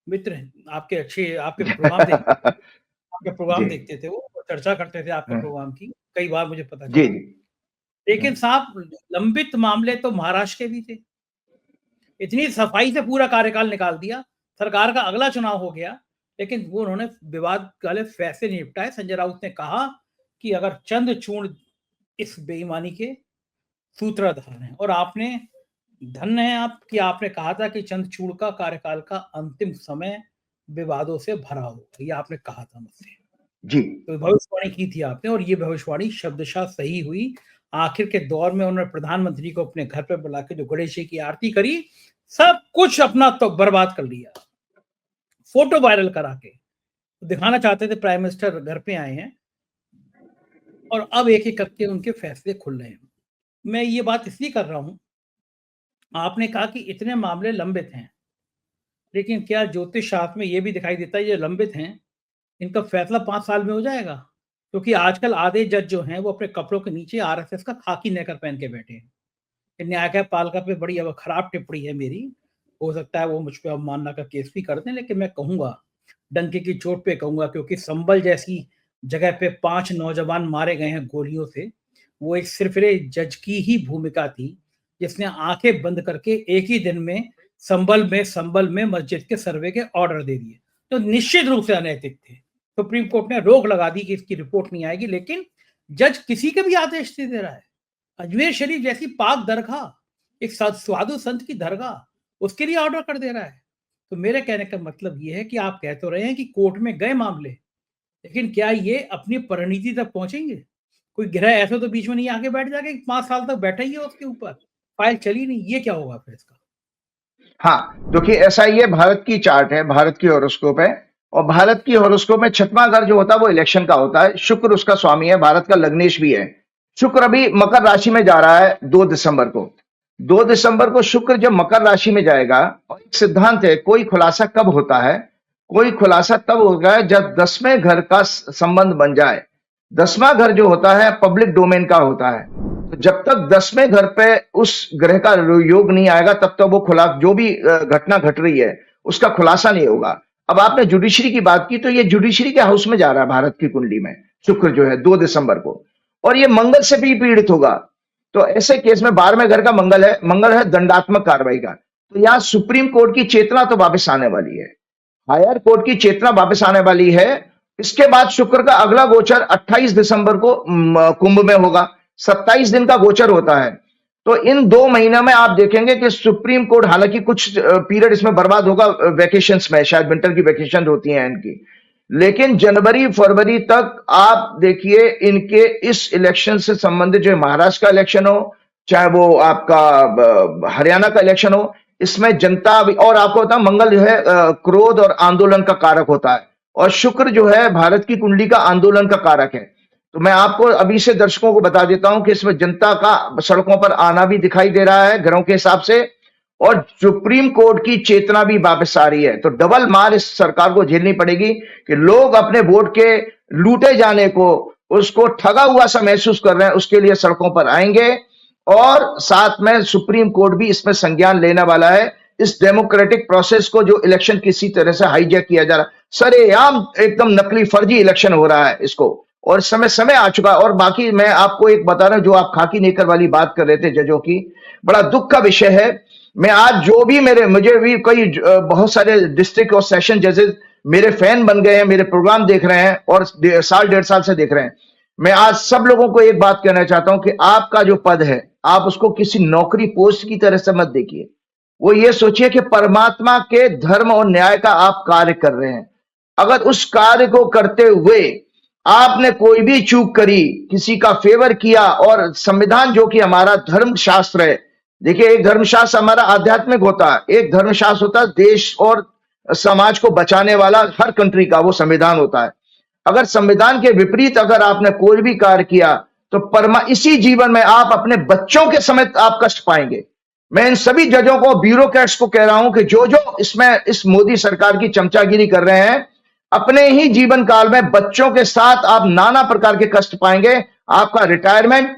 मित्र हैं आपके, अच्छे आपके प्रोग्राम देखते थे, वो चर्चा करते थे आपके प्रोग्राम की, कई बार मुझे पता चला। लेकिन साहब, लंबित मामले तो महाराष्ट्र के भी थे। इतनी सफाई से पूरा कार्यकाल निकाल दिया, सरकार का अगला चुनाव हो गया, लेकिन वो उन्होंने विवाद वाले फैसले नहीं निपटाए। संजय राउत ने कहा कि अगर चंद्रचूड़ इस बेईमानी के सूत्रधार हैं, और आपने, धन्य है आप कि आपने कहा था कि चंद्रचूड़ का कार्यकाल का अंतिम समय विवादों से भरा हो, ये आपने कहा था मुझसे जी। तो भविष्यवाणी की थी आपने, और ये भविष्यवाणी शब्दशः सही हुई। आखिर के दौर में उन्होंने प्रधानमंत्री को अपने घर पर बुला के जो गणेश जी की आरती करी, सब कुछ अपना तो बर्बाद कर लिया, फोटो वायरल करा के दिखाना चाहते थे प्राइम मिनिस्टर घर पे आए हैं, और अब एक एक करके उनके फैसले खुल रहे हैं। मैं ये बात इसलिए कर रहा हूं, आपने कहा कि इतने मामले लंबित हैं, लेकिन क्या ज्योतिष शास्त्र में ये भी दिखाई देता है ये लंबित हैं, इनका फैसला 5 साल में हो जाएगा? क्योंकि आजकल आधे जज जो हैं वो अपने कपड़ों के नीचे आरएसएस का खाकी नेकर पहन के बैठे हैं। न्यायपालिका पे बड़ी अब खराब टिप्पणी है मेरी, हो सकता है वो मुझ पे अवमानना का केस भी कर दें, लेकिन मैं कहूंगा, डंके की चोट पे कहूंगा, क्योंकि संबल जैसी जगह पे 5 नौजवान मारे गए हैं गोलियों से। वो एक सिरफिरे जज की ही भूमिका थी, जिसने आंखें बंद करके एक ही दिन में संबल में मस्जिद के सर्वे के ऑर्डर दे दिए, तो निश्चित रूप से अनैतिक थे। सुप्रीम कोर्ट ने रोक लगा दी कि इसकी रिपोर्ट नहीं आएगी, लेकिन जज किसी के भी आदेश दे रहा है। अजमेर शरीफ जैसी पाक दरगाह, एक साधु संत की दरगाह, उसके लिए ऑर्डर कर दे रहा है। तो मेरे कहने का मतलब ये है कि आप कह तो रहे हैं कि कोर्ट में गए मामले, लेकिन क्या ये अपनी परिणति तक पहुंचेंगे? कोई गिरह ऐसा तो बीच में नहीं आके बैठ जाएगा, 5 साल तक बैठा ही है उसके ऊपर, फाइल चली नहीं, ये क्या होगा फिर इसका? हाँ, क्योंकि ऐसा ये भारत की चार्ट है, भारत की हॉरोस्कोप है, और भारत की हॉरोस्कोप में 6वां घर जो होता है वो इलेक्शन का होता है। शुक्र उसका स्वामी है, भारत का लग्नेश भी है। शुक्र अभी मकर राशि में जा रहा है 2 दिसंबर को। 2 दिसंबर को शुक्र जब मकर राशि में जाएगा, और एक सिद्धांत है, कोई खुलासा कब होता है? कोई खुलासा तब होगा जब 10वें घर का संबंध बन जाए। 10वां घर जो होता है पब्लिक डोमेन का होता है। तो जब तक 10वें घर पे उस ग्रह का योग नहीं आएगा तब तक वो खुला जो भी घटना घट रही है उसका खुलासा नहीं होगा। अब आपने जुडिशरी की बात की, तो ये जुडिशरी के हाउस में जा रहा है भारत की कुंडली में शुक्र जो है 2 दिसंबर को, और ये मंगल से भी पीड़ित होगा। तो ऐसे केस में 12वें घर का मंगल है दंडात्मक कार्रवाई का। तो यहाँ सुप्रीम कोर्ट की चेतना तो वापस आने वाली है, हायर कोर्ट की चेतना वापस आने वाली है। इसके बाद शुक्र का अगला गोचर 28 दिसंबर को कुंभ में होगा। 27 दिन का गोचर होता है। तो इन 2 महीनों में आप देखेंगे कि सुप्रीम कोर्ट, हालांकि कुछ पीरियड इसमें बर्बाद होगा वैकेशंस में, शायद विंटर की वैकेशन होती हैं इनकी, लेकिन जनवरी फरवरी तक आप देखिए इनके इस इलेक्शन से संबंधित, जो महाराष्ट्र का इलेक्शन हो, चाहे वो आपका हरियाणा का इलेक्शन हो, इसमें जनता भी, और आपको पता मंगल जो है क्रोध और आंदोलन का कारक होता है, और शुक्र जो है भारत की कुंडली का आंदोलन का कारक है। तो मैं आपको अभी से दर्शकों को बता देता हूं कि इसमें जनता का सड़कों पर आना भी दिखाई दे रहा है ग्रहों के हिसाब से, और सुप्रीम कोर्ट की चेतना भी वापस आ रही है। तो डबल मार इस सरकार को झेलनी पड़ेगी कि लोग अपने वोट के लूटे जाने को, उसको ठगा हुआ सा महसूस कर रहे हैं, उसके लिए सड़कों पर आएंगे। और साथ में सुप्रीम कोर्ट भी इसमें संज्ञान लेने वाला है। इस डेमोक्रेटिक प्रोसेस को, जो इलेक्शन किसी तरह से हाईजैक किया जा रहा है, सरेआम एकदम नकली फर्जी इलेक्शन हो रहा है इसको, और समय आ चुका है। और बाकी मैं आपको एक बता रहा हूं, जो आप खाकी नेकर वाली बात कर रहे थे जजों की, बड़ा दुख का विषय है। मैं आज जो भी मुझे भी कई बहुत सारे डिस्ट्रिक्ट और सेशन जजेस मेरे फैन बन गए हैं, मेरे प्रोग्राम देख रहे हैं और साल 1.5 साल से देख रहे हैं। मैं आज सब लोगों को एक बात कहना चाहता हूं कि आपका जो पद है, आप उसको किसी नौकरी पोस्ट की तरह से मत देखिए। वो ये सोचिए कि परमात्मा के धर्म और न्याय का आप कार्य कर रहे हैं। अगर उस कार्य को करते हुए आपने कोई भी चूक करी, किसी का फेवर किया, और संविधान जो कि हमारा धर्म शास्त्र है, देखिए एक धर्मशास्त्र हमारा आध्यात्मिक होता है, एक धर्मशास्त्र होता है देश और समाज को बचाने वाला, हर कंट्री का वो संविधान होता है। अगर संविधान के विपरीत अगर आपने कोई भी कार्य किया तो इसी जीवन में आप अपने बच्चों के समेत आप कष्ट पाएंगे। मैं इन सभी जजों को, ब्यूरोक्रेट्स को कह रहा हूं कि जो इसमें इस मोदी सरकार की चमचागिरी कर रहे हैं, अपने ही जीवन काल में बच्चों के साथ आप नाना प्रकार के कष्ट पाएंगे। आपका रिटायरमेंट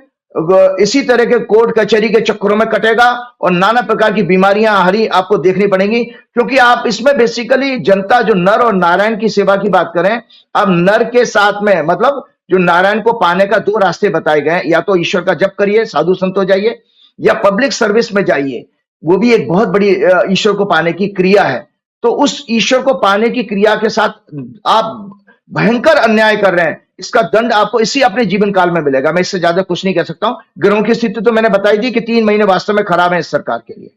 इसी तरह के कोर्ट कचहरी के चक्करों में कटेगा, और नाना प्रकार की बीमारियां हरी आपको देखनी पड़ेंगी। क्योंकि आप इसमें बेसिकली जनता, जो नर और नारायण की सेवा की बात करें, अब नर के साथ में, मतलब जो नारायण को पाने का 2 रास्ते बताए गए, या तो ईश्वर का जप करिए, साधु संत हो जाइए, या पब्लिक सर्विस में जाइए। वो भी एक बहुत बड़ी ईश्वर को पाने की क्रिया है। तो उस ईश्वर को पाने की क्रिया के साथ आप भयंकर अन्याय कर रहे हैं, इसका दंड आपको इसी अपने जीवन काल में मिलेगा। मैं इससे ज्यादा कुछ नहीं कह सकता हूं। ग्रहों की स्थिति तो मैंने बताई थी कि 3 महीने वास्तव में खराब है इस सरकार के लिए,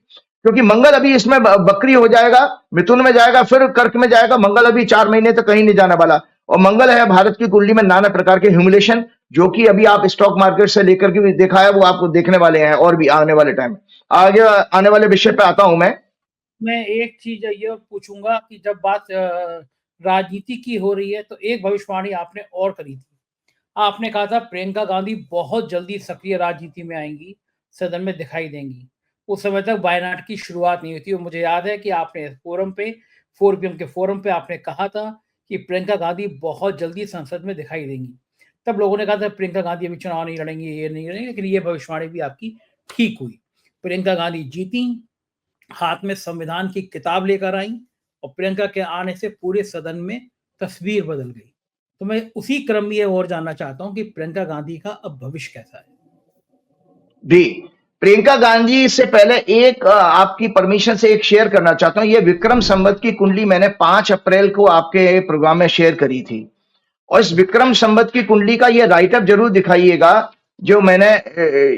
क्योंकि मंगल अभी इसमें बकरी हो जाएगा, मिथुन में जाएगा, फिर कर्क में जाएगा। मंगल अभी 4 महीने तक कहीं नहीं जाने वाला, और मंगल है भारत की कुंडली में नाना प्रकार के ह्यूमिलेशन, जो कि अभी आप स्टॉक मार्केट से लेकर के भी देखा है, वो आपको देखने वाले हैं, और भी आने वाले टाइम आगे आने वाले विषय पे आता हूं। मैं एक चीज ये पूछूंगा कि जब बात राजनीति की हो रही है, तो एक भविष्यवाणी आपने और करी थी। आपने कहा था प्रियंका गांधी बहुत जल्दी सक्रिय राजनीति में आएंगी, सदन में दिखाई देंगी। उस समय तक वायनाड की शुरुआत नहीं हुई थी, और मुझे याद है कि आपने फोरम पे, 4PM के फोरम पे आपने कहा था कि प्रियंका गांधी बहुत जल्दी संसद में दिखाई देंगी। तब लोगों ने कहा था प्रियंका गांधी अभी चुनाव नहीं लड़ेंगी, ये नहीं लड़ेंगे, लेकिन ये भविष्यवाणी भी आपकी ठीक हुई। प्रियंका गांधी जीती, हाथ में संविधान की किताब लेकर आई, और प्रियंका के आने से पूरे सदन में तस्वीर बदल गई। तो मैं उसी क्रम में और जानना चाहता हूं कि प्रियंका गांधी का अब भविष्य कैसा है। जी, प्रियंका गांधी से पहले एक आपकी परमिशन से एक शेयर करना चाहता हूं। ये विक्रम संवत की कुंडली मैंने 5 अप्रैल को आपके प्रोग्राम में शेयर करी थी, और इस विक्रम संवत की कुंडली का ये राइटअप जरूर दिखाइएगा, जो मैंने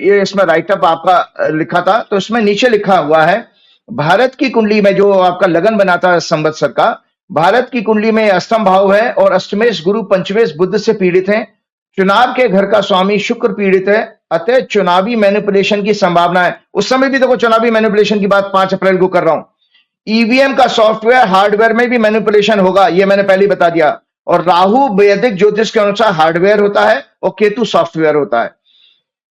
ये इसमें राइटअप आपका लिखा था। तो इसमें नीचे लिखा हुआ है, भारत की कुंडली में जो आपका लगन बनाता है संवत्सर का, भारत की कुंडली में अष्टम भाव है, और अष्टमेश गुरु, पंचमेश बुध से पीड़ित हैं। चुनाव के घर का स्वामी शुक्र पीड़ित है, अतः चुनावी मैनिपुलेशन की संभावना है। उस समय भी देखो चुनावी मैनिपुलेशन की बात 5 अप्रैल को कर रहा हूं। ईवीएम का सॉफ्टवेयर हार्डवेयर में भी मैनिपुलेशन होगा, ये मैंने पहले ही बता दिया। और राहु वैदिक ज्योतिष के अनुसार हार्डवेयर होता है और केतु सॉफ्टवेयर होता है।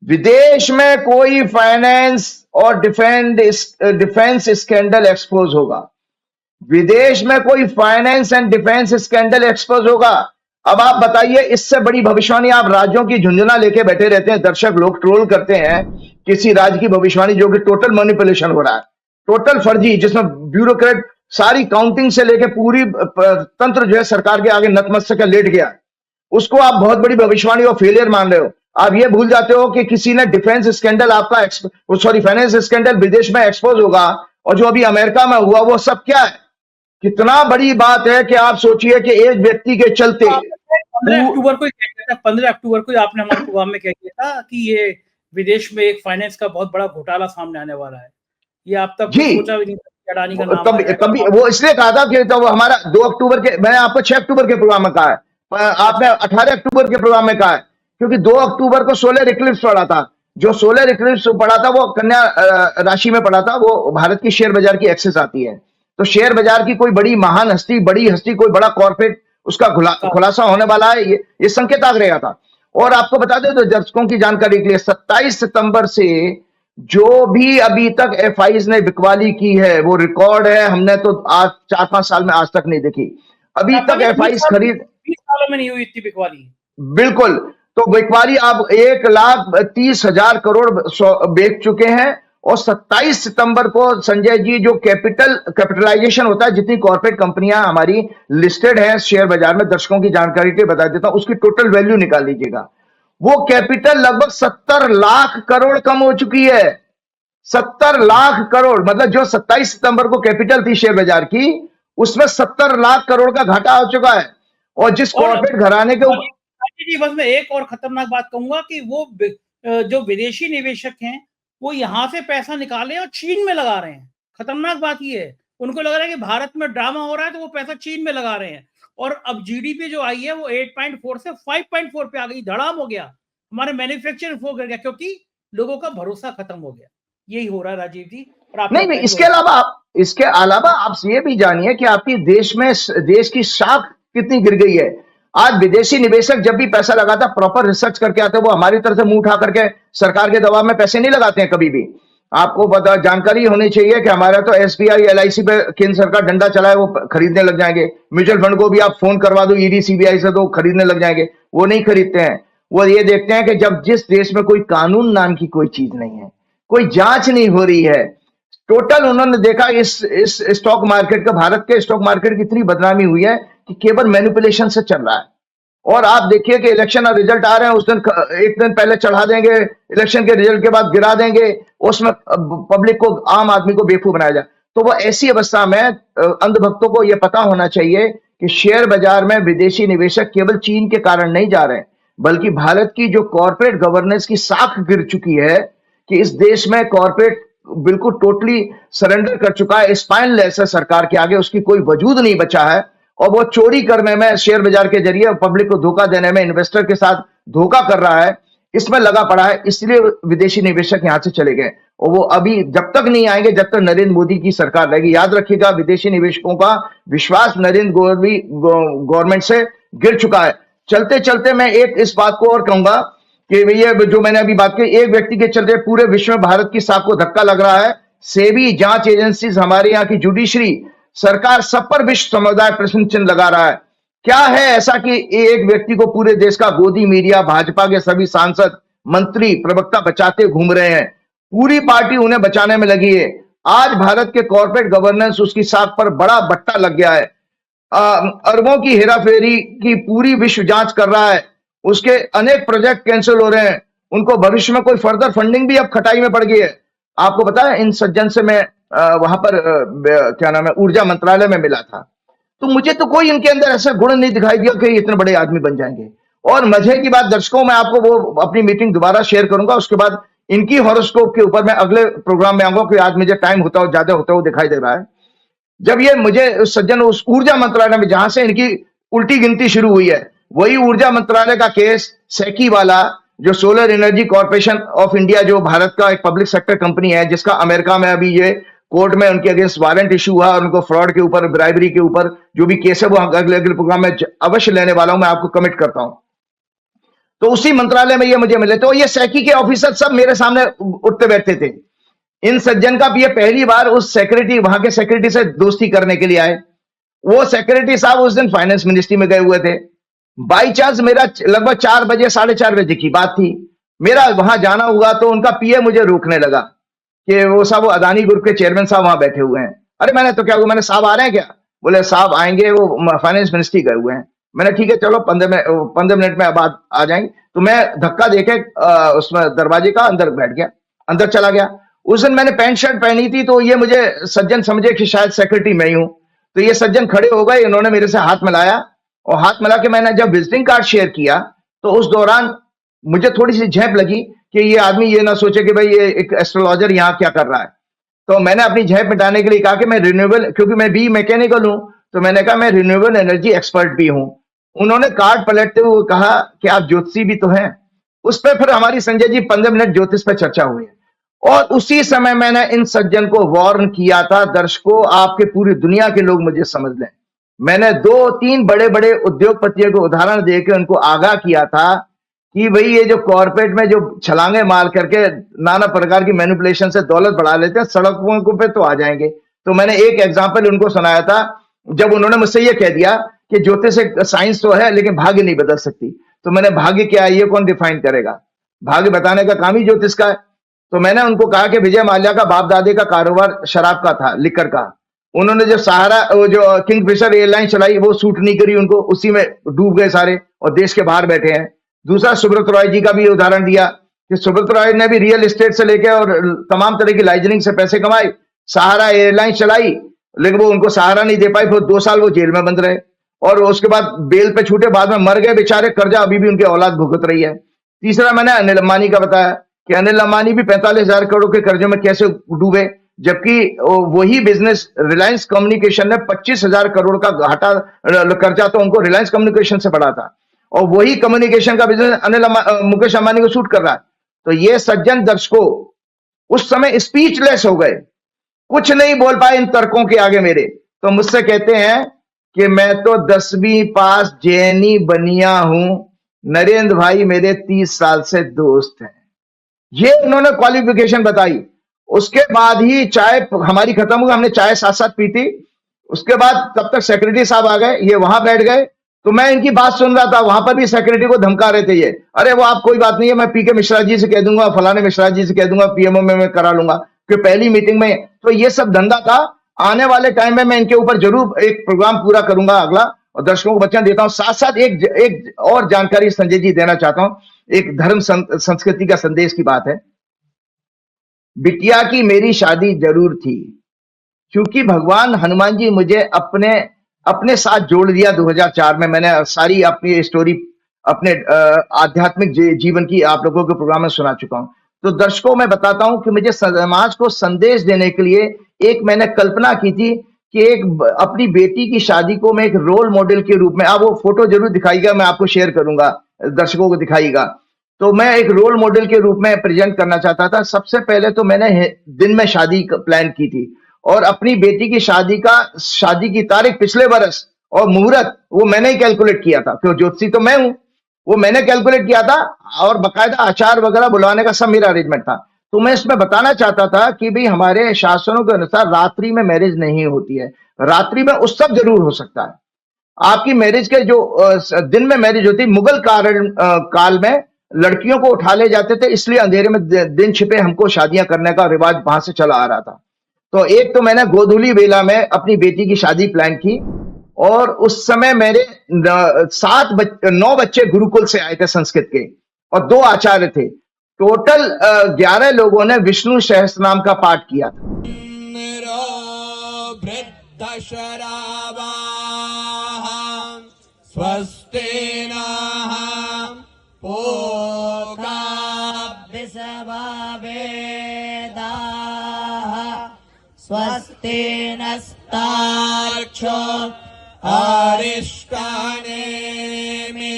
विदेश में कोई फाइनेंस और डिफेंस स्कैंडल एक्सपोज होगा, विदेश में कोई finance and defence scandal expose होगा। अब आप बताइए, इससे बड़ी भविष्यवाणी आप राज्यों की झुंझुना लेके बैठे रहते हैं, दर्शक लोग ट्रोल करते हैं किसी राज्य की भविष्यवाणी जो कि टोटल मैनिपुलेशन हो रहा है, टोटल फर्जी, जिसमें ब्यूरोक्रेट सारी काउंटिंग से लेके पूरी तंत्र जो है सरकार के आगे नतमस्तक लेट गया, उसको आप बहुत बड़ी भविष्यवाणी और फेलियर मान रहे हो। आप ये भूल जाते हो कि किसी ने डिफेंस स्कैंडल आपका फाइनेंस स्कैंडल विदेश में एक्सपोज होगा, और जो अभी अमेरिका में हुआ वो सब क्या है, कितना बड़ी बात है कि आप सोचिए कि एक व्यक्ति के चलते 15 अक्टूबर को ही कह दिया था, 15 अक्टूबर को आपने हमारे प्रोग्राम में कह दिया था कि ये विदेश में एक फाइनेंस का बहुत बड़ा घोटाला सामने आने वाला है। ये आप तब सोचा भी नहीं था कि अडानी का नाम कभी वो इसलिए कहा था कि तो हमारा 2 अक्टूबर के, मैंने आपको 6 अक्टूबर के प्रोग्राम में कहा है, आपने 18 अक्टूबर के प्रोग्राम में कहा है, क्योंकि 2 अक्टूबर को सोलर इक्लिप्स पड़ा था। जो सोलर इक्लिप्स पड़ा था वो कन्या राशि में पड़ा था, वो भारत की शेयर बाजार की एक्सेस आती है। तो शेयर बाजार की कोई बड़ी महान हस्ती, बड़ी हस्ती, कोई बड़ा कॉर्पोरेट उसका खुलासा होने वाला है, ये संकेत आ गया था। और आपको बता दें तो दर्शकों की जानकारी के लिए 27 सितंबर से जो भी अभी तक एफआईज ने बिकवाली की है वो रिकॉर्ड है, हमने तो आज 4-5 साल में आज तक नहीं देखी। अभी तक एफआईज खरीद 20 सालों में नहीं हुई इतनी बिकवाली। बिल्कुल, तो बिकवाली आप 1,30,000 करोड़ बेच चुके हैं। और 27 सितंबर को संजय जी जो कैपिटलाइजेशन होता है, जितनी कॉर्पोरेट कंपनियां हमारी लिस्टेड हैं शेयर बाजार में, दर्शकों की जानकारी के बता देता हूं, उसकी टोटल वैल्यू निकाल लीजिएगा। वो कैपिटल लगभग 70 लाख करोड़ कम हो चुकी है। 70 लाख करोड़, मतलब जो 27 सितंबर को कैपिटल थी शेयर बाजार की, उसमें 70 लाख करोड़ का घाटा हो चुका है। और जिस कॉर्पोरेट घराने के ऊपर जी, बस मैं एक और खतरनाक बात कहूंगा कि वो जो विदेशी निवेशक हैं वो यहां से पैसा निकाले और चीन में लगा रहे हैं। खतरनाक बात ये है, उनको लग रहा है कि भारत में ड्रामा हो रहा है तो वो पैसा चीन में लगा रहे हैं। और अब जीडीपी जो आई है वो 8.4 से 5.4 पे आ गई, धड़ाम हो गया, हमारे मैन्युफैक्चरिंग फ्लो गिर गया क्योंकि लोगों का भरोसा खत्म हो गया। यही हो रहा है राजीव जी। और आप नहीं, इसके अलावा आप ये भी जानिए कि आपकी देश की साख कितनी गिर गई है। आज विदेशी निवेशक जब भी पैसा लगाता है प्रॉपर रिसर्च करके आते हैं, वो हमारी तरफ से मुंह उठा करके सरकार के दबाव में पैसे नहीं लगाते हैं कभी भी। आपको पता जानकारी होनी चाहिए कि हमारा तो एसबीआई एलआईसी पे केंद्र सरकार डंडा चलाए, वो खरीदने लग जाएंगे। म्यूचुअल फंड को भी आप फोन करवा दो ईडी सीबीआई से तो खरीदने लग जाएंगे, वो नहीं खरीदते हैं। वो ये देखते हैं कि जब जिस देश में कोई कानून नाम की कोई चीज नहीं है, कोई जांच नहीं हो रही है, टोटल उन्होंने देखा इस स्टॉक मार्केट का, भारत के स्टॉक मार्केट की इतनी बदनामी हुई है कि केवल मैनिपुलेशन से चल रहा है। और आप देखिए कि इलेक्शन और रिजल्ट आ रहे हैं, उस दिन एक दिन पहले चढ़ा देंगे, इलेक्शन के रिजल्ट के बाद गिरा देंगे, उसमें पब्लिक को, आम आदमी को बेवकूफ बनाया जाए। तो वो ऐसी अवस्था में अंधभक्तों को यह पता होना चाहिए कि शेयर बाजार में विदेशी निवेशक केवल चीन के कारण नहीं जा रहे हैं, बल्कि भारत की जो कॉर्पोरेट गवर्नेंस की साख गिर चुकी है कि इस देश में कॉर्पोरेट बिल्कुल टोटली सरेंडर कर चुका है, स्पाइनलेस है सरकार के आगे, उसकी कोई वजूद नहीं बचा है। और वो चोरी करने में, शेयर बाजार के जरिए पब्लिक को धोखा देने में, इन्वेस्टर के साथ धोखा कर रहा है, इसमें लगा पड़ा है। इसलिए विदेशी निवेशक यहां से चले गए और वो अभी जब तक नहीं आएंगे जब तक नरेंद्र मोदी की सरकार रहेगी। याद रखिएगा, विदेशी निवेशकों का विश्वास नरेंद्र गवर्नमेंट से गिर चुका है। चलते चलते मैं एक इस बात को और कहूंगा कि ये जो मैंने अभी बात की, एक व्यक्ति के चलते पूरे विश्व में भारत की साख को धक्का लग रहा है। सेबी, जांच एजेंसीज, हमारे यहाँ की जुडिशरी, सरकार, सब पर विश्व समुदाय प्रश्न चिन्ह लगा रहा है। क्या है ऐसा कि एक व्यक्ति को पूरे देश का गोदी मीडिया, भाजपा के सभी सांसद, मंत्री, प्रवक्ता बचाते घूम रहे हैं, पूरी पार्टी उन्हें बचाने में लगी है। आज भारत के कॉर्पोरेट गवर्नेंस, उसकी साख पर बड़ा बट्टा लग गया है। अरबों की हेराफेरी की पूरी विश्व जांच कर रहा है, उसके अनेक प्रोजेक्ट कैंसिल हो रहे हैं, उनको भविष्य में कोई फर्दर फंडिंग भी अब खटाई में पड़ गई है। आपको पता है, इन सज्जन से मैं वहां पर क्या नाम है, ऊर्जा मंत्रालय में मिला था, तो मुझे तो कोई इनके अंदर ऐसा गुण नहीं दिखाई दिया कि इतने बड़े आदमी बन जाएंगे। और मजे की बात दर्शकों, मैं आपको वो अपनी मीटिंग दोबारा शेयर करूंगा, उसके बाद इनकी हॉरोस्कोप के ऊपर मैं अगले प्रोग्राम में आऊंगा, क्योंकि आज मुझे टाइम होता हो ज्यादा होता हुआ दिखाई दे रहा है। जब ये मुझे उस सज्जन उस ऊर्जा मंत्रालय में, जहां से इनकी उल्टी गिनती शुरू हुई है, वही ऊर्जा मंत्रालय का केस सेकी वाला, जो solar energy corporation of India, जो भारत का एक पब्लिक सेक्टर कंपनी है, जिसका अमेरिका में अभी ये कोर्ट में उनके अगेंस्ट वारंट इशू हुआ और उनको फ्रॉड के ऊपर, ब्राइबरी के ऊपर जो भी केस है वो अगले अगले प्रोग्राम में अवश्य लेने वाला हूं, मैं आपको कमिट करता हूं। तो उसी मंत्रालय में ये मुझे मिले, तो ये सैकी के ऑफिसर सब मेरे सामने उठते बैठते थे। इन सज्जन का ये पहली बार उस सेक्रेटरी, वहां के सेक्रेटरी से दोस्ती करने के लिए आए। वो सेक्रेटरी साहब उस दिन फाइनेंस मिनिस्ट्री में गए हुए थे। बाई चांस मेरा लगभग 4 बजे, 4:30 बजे की बात थी, मेरा वहां जाना हुआ, तो उनका पीए मुझे रोकने लगा कि वो साहब, वो अदानी ग्रुप के चेयरमैन साहब वहां बैठे हुए हैं। अरे मैंने तो क्या हुआ, मैंने साहब आ रहे हैं क्या? बोले साहब आएंगे, वो फाइनेंस मिनिस्ट्री गए हुए हैं। मैंने ठीक है चलो 15 मिनट में अब आ जाएंगे। तो मैं धक्का देके उसमें दरवाजे का अंदर बैठ गया, अंदर चला गया। उस दिन मैंने पैंट शर्ट पहनी थी, तो ये मुझे सज्जन समझे कि शायद सेक्रेटरी मैं ही हूं। तो ये सज्जन खड़े हो गए, इन्होंने मेरे से हाथ मिलाया, और हाथ मिला के मैंने जब विजिटिंग कार्ड शेयर किया, तो उस दौरान मुझे थोड़ी सी झेप लगी कि ये आदमी ये ना सोचे कि भाई ये एक एस्ट्रोलॉजर यहाँ क्या कर रहा है। तो मैंने अपनी झेप मिटाने के लिए कहा कि मैं रिन्यूएबल, क्योंकि मैं भी मैकेनिकल हूं, तो मैंने कहा मैं रिन्यूएबल एनर्जी एक्सपर्ट भी हूं। उन्होंने कार्ड पलटते हुए कहा कि आप ज्योतिषी भी तो हैं। उस पर फिर हमारी संजय जी 15 मिनट ज्योतिष पर चर्चा हुई, और उसी समय मैंने इन सज्जन को वार्न किया था, दर्शकों आपके पूरी दुनिया के लोग मुझे समझ लें। मैंने 2-3 बड़े बड़े उद्योगपतियों को उदाहरण देकर उनको आगाह किया था कि भाई ये जो कॉर्पोरेट में जो छलांगे मार करके नाना प्रकार की मैनिपुलेशन से दौलत बढ़ा लेते हैं, सड़कों पे तो आ जाएंगे। तो मैंने एक एग्जाम्पल उनको सुनाया था, जब उन्होंने मुझसे ये कह दिया कि ज्योतिष एक साइंस तो है लेकिन भाग्य नहीं बदल सकती। तो मैंने भाग्य क्या है ये कौन डिफाइन करेगा? भाग्य बताने का काम ही ज्योतिष का है। तो मैंने उनको कहा कि विजय माल्या का बाप दादे का कारोबार शराब का था, लिकर का। उन्होंने जो सहारा, वो जो किंगफिशर एयरलाइन चलाई, वो सूट नहीं करी उनको, उसी में डूब गए सारे और देश के बाहर बैठे हैं। दूसरा, सुब्रत रॉय जी का भी उदाहरण दिया कि सुब्रत रॉय ने भी रियल एस्टेट से लेकर और तमाम तरह की लाइजनिंग से पैसे कमाए, सहारा एयरलाइन चलाई, लेकिन वो उनको सहारा नहीं दे पाई, फिर 2 साल वो जेल में बंद रहे, और उसके बाद बेल पे छूटे, बाद में मर गए बेचारे, कर्जा अभी भी उनकी औलाद भुगत रही है। तीसरा, मैंने अनिल अंबानी का बताया कि अनिल अंबानी भी 45,000 करोड़ के कर्जों में कैसे डूबे, जबकि वही बिजनेस रिलायंस कम्युनिकेशन ने 25,000 करोड़ का घाटा कर्जा तो उनको रिलायंस कम्युनिकेशन से पड़ा था, और वही कम्युनिकेशन का बिजनेस मुकेश अंबानी को सूट कर रहा है। तो ये सज्जन दर्शकों उस समय स्पीचलेस हो गए, कुछ नहीं बोल पाए इन तर्कों के आगे मेरे। तो मुझसे कहते हैं कि मैं तो 10वीं पास जैनी बनिया हूं, नरेंद्र भाई मेरे 30 साल से दोस्त हैं। ये उन्होंने क्वालिफिकेशन बताई। उसके बाद ही चाय हमारी खत्म हुई, हमने चाय साथ साथ पी थी। उसके बाद तब तक सेक्रेटरी साहब आ गए, ये वहां बैठ गए, तो मैं इनकी बात सुन रहा था। वहां पर भी सेक्रेटरी को धमका रहे थे ये, अरे वो आप कोई बात नहीं है, मैं पीके मिश्रा जी से कह दूंगा, फलाने मिश्रा जी से कह दूंगा, पीएमओ में मैं करा लूंगा, कि पहली मीटिंग में। तो ये सब धंधा था। आने वाले टाइम में मैं इनके ऊपर जरूर एक प्रोग्राम पूरा करूंगा अगला, और दर्शकों को वचन देता हूं। साथ साथ एक और जानकारी संजय जी देना चाहता हूं, एक धर्म संस्कृति का संदेश की बात है। बिटिया की मेरी शादी जरूर थी, क्योंकि भगवान हनुमान जी मुझे अपने साथ जोड़ दिया 2004 में। मैंने सारी अपनी स्टोरी अपने आध्यात्मिक जीवन की आप लोगों के प्रोग्राम में सुना चुका हूं। तो दर्शकों मैं बताता हूं कि मुझे समाज को संदेश देने के लिए एक मैंने कल्पना की थी कि एक अपनी बेटी की शादी को मैं एक रोल मॉडल के रूप में, आप वो फोटो जरूर दिखाइएगा, मैं आपको शेयर करूंगा, दर्शकों को दिखाइएगा। तो मैं एक रोल मॉडल के रूप में प्रेजेंट करना चाहता था। सबसे पहले तो मैंने दिन में शादी प्लान की थी, और अपनी बेटी की शादी की तारीख पिछले बरस और मुहूर्त वो मैंने ही कैलकुलेट किया था, क्यों ज्योतिषी तो मैं हूं, वो मैंने कैलकुलेट किया था, और बकायदा आचार वगैरह बुलाने का सब मेरा अरेंजमेंट था। तो मैं इसमें बताना चाहता था कि भाई हमारे शासनों के अनुसार रात्रि में मैरिज नहीं होती है, रात्रि में उत्सव जरूर हो सकता है। आपकी मैरिज के जो दिन में मैरिज होती, मुगल काल में लड़कियों को उठा ले जाते थे, इसलिए अंधेरे में दिन छिपे हमको शादियां करने का रिवाज वहां से चला आ रहा था। तो एक तो मैंने गोधूली बेला में अपनी बेटी की शादी प्लान की, और उस समय मेरे 9 बच्चे गुरुकुल से आए थे संस्कृत के, और 2 आचार्य थे। टोटल 11 लोगों ने विष्णु सहस्त्रनाम का पाठ किया था। स्वस्ति नस्तार्क्ष्यो अरिष्टाने मे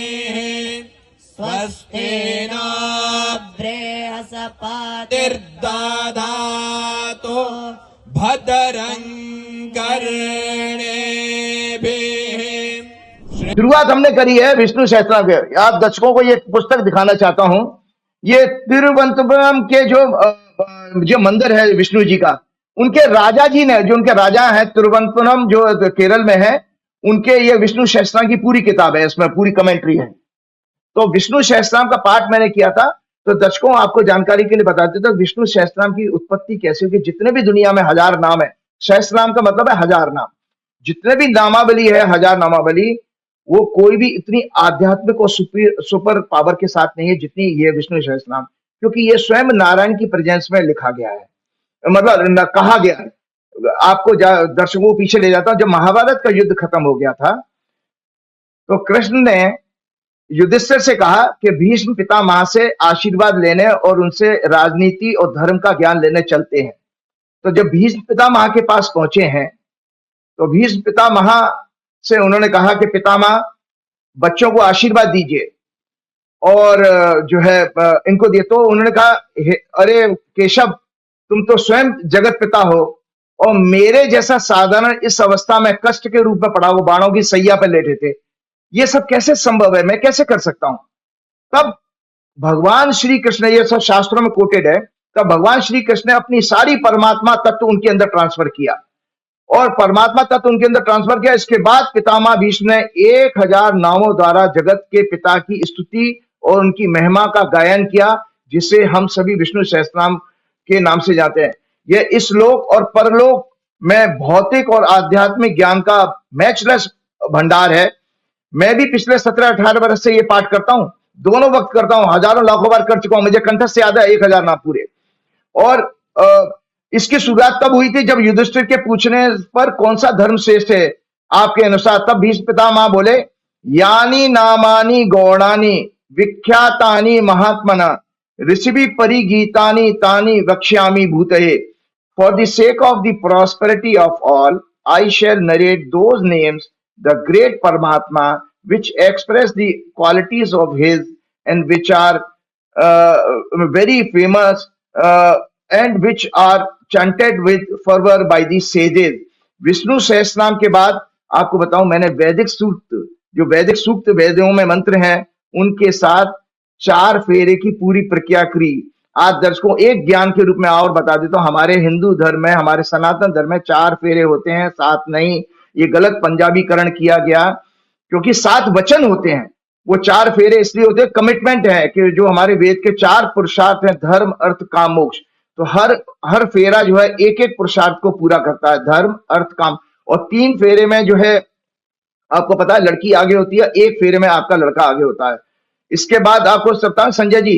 स्वस्ति नो बृहस्पतिर्दधातु भद्रं कर्णेभिः शुरुआत हमने करी है विष्णु सहस्त्रनाम के। आप दर्शकों को ये पुस्तक दिखाना चाहता हूं। ये तिरुवनंतपुरम के जो मंदिर है विष्णु जी का, उनके राजा जी ने, जो उनके राजा हैं तिरुवनंतपुरम जो केरल में है, उनके ये विष्णु सहस्त्रनाम की पूरी किताब है, इसमें पूरी कमेंट्री है। तो विष्णु सहस्त्रनाम का पाठ मैंने किया था। तो दर्शकों आपको जानकारी के लिए बता देता हूं विष्णु सहस्त्रनाम की उत्पत्ति कैसे हुई। जितने भी दुनिया में 1000 नाम है, सहस्त्रनाम का मतलब है 1000 नाम। जितने भी नामावली है 1000 नामावली, वो कोई भी इतनी आध्यात्मिक और सुपर पावर के साथ नहीं है जितनी ये विष्णु सहस्त्रनाम, क्योंकि ये स्वयं नारायण की प्रेजेंस में लिखा गया है, मतलब कहा गया है। आपको दर्शकों को पीछे ले जाता हूं। जब महाभारत का युद्ध खत्म हो गया था तो कृष्ण ने युधिष्ठिर से कहा कि भीष्म पितामह से आशीर्वाद लेने और उनसे राजनीति और धर्म का ज्ञान लेने चलते हैं। तो जब भीष्म पितामह के पास पहुंचे हैं तो भीष्म पितामह से उन्होंने कहा कि पितामह बच्चों को आशीर्वाद दीजिए और जो है इनको दिए। तो उन्होंने कहा अरे केशव, तुम तो स्वयं जगत पिता हो और मेरे जैसा साधारण इस अवस्था में कष्ट के रूप में पड़ा हुआ बाणों की सैया पर लेटे थे, ये सब कैसे संभव है, मैं कैसे कर सकता हूं। तब भगवान श्री कृष्ण, ये सब शास्त्रों में कोटेड है, तब भगवान श्री कृष्ण ने अपनी सारी परमात्मा तत्व उनके अंदर ट्रांसफर किया और परमात्मा तत्व उनके अंदर ट्रांसफर किया। इसके बाद पितामह भीष्म ने 1000 नामों द्वारा जगत के पिता की स्तुति और उनकी महिमा का गायन किया, जिसे हम सभी विष्णु सहस्त्रनाम के नाम से जानते हैं। यह इस लोक और परलोक में भौतिक और आध्यात्मिक ज्ञान का मैचलेस भंडार है। मैं भी पिछले 17-18 वर्ष से ये पाठ करता हूं, दोनों वक्त करता हूं, हजारों लाखों बार कर चुका हूं, मुझे कंठस्थ याद है 1000 नाम पूरे। और इसकी शुरुआत तब हुई थी जब युधिष्ठिर के पूछने पर कौन सा धर्म श्रेष्ठ है आपके अनुसार, तब भीष्म पितामह बोले, यानी नामानी गौणानी विख्यातानि महात्मना ऋषि परिगीतानि तानि वक्ष्यामि भूतये। For the sake of the prosperity of all I shall narrate those names, the great Paramatma which express the qualities of his and which are very famous and which are chanted with fervor by the sages। Vishnu Sahasranama के बाद आपको बताऊं, मैंने वैदिक सूक्त, जो वैदिक सूक्त वेदों में मंत्र हैं, उनके साथ 4 फेरे की पूरी प्रक्रिया करी। आज दर्शकों एक ज्ञान के रूप में और बता देता हूं, हमारे हिंदू धर्म में, हमारे सनातन धर्म में 4 फेरे होते हैं, 7 नहीं। ये गलत पंजाबीकरण किया गया, क्योंकि 7 वचन होते हैं, वो 4 फेरे इसलिए होते हैं, कमिटमेंट है कि जो हमारे वेद के 4 पुरुषार्थ हैं, धर्म अर्थ काम मोक्ष, तो हर फेरा जो है एक एक पुरुषार्थ को पूरा करता है, धर्म अर्थ काम। और 3 फेरे में जो है आपको पता है लड़की आगे होती है, 1 फेरे में आपका लड़का आगे होता है। इसके बाद आपको सकता हूं संजय जी,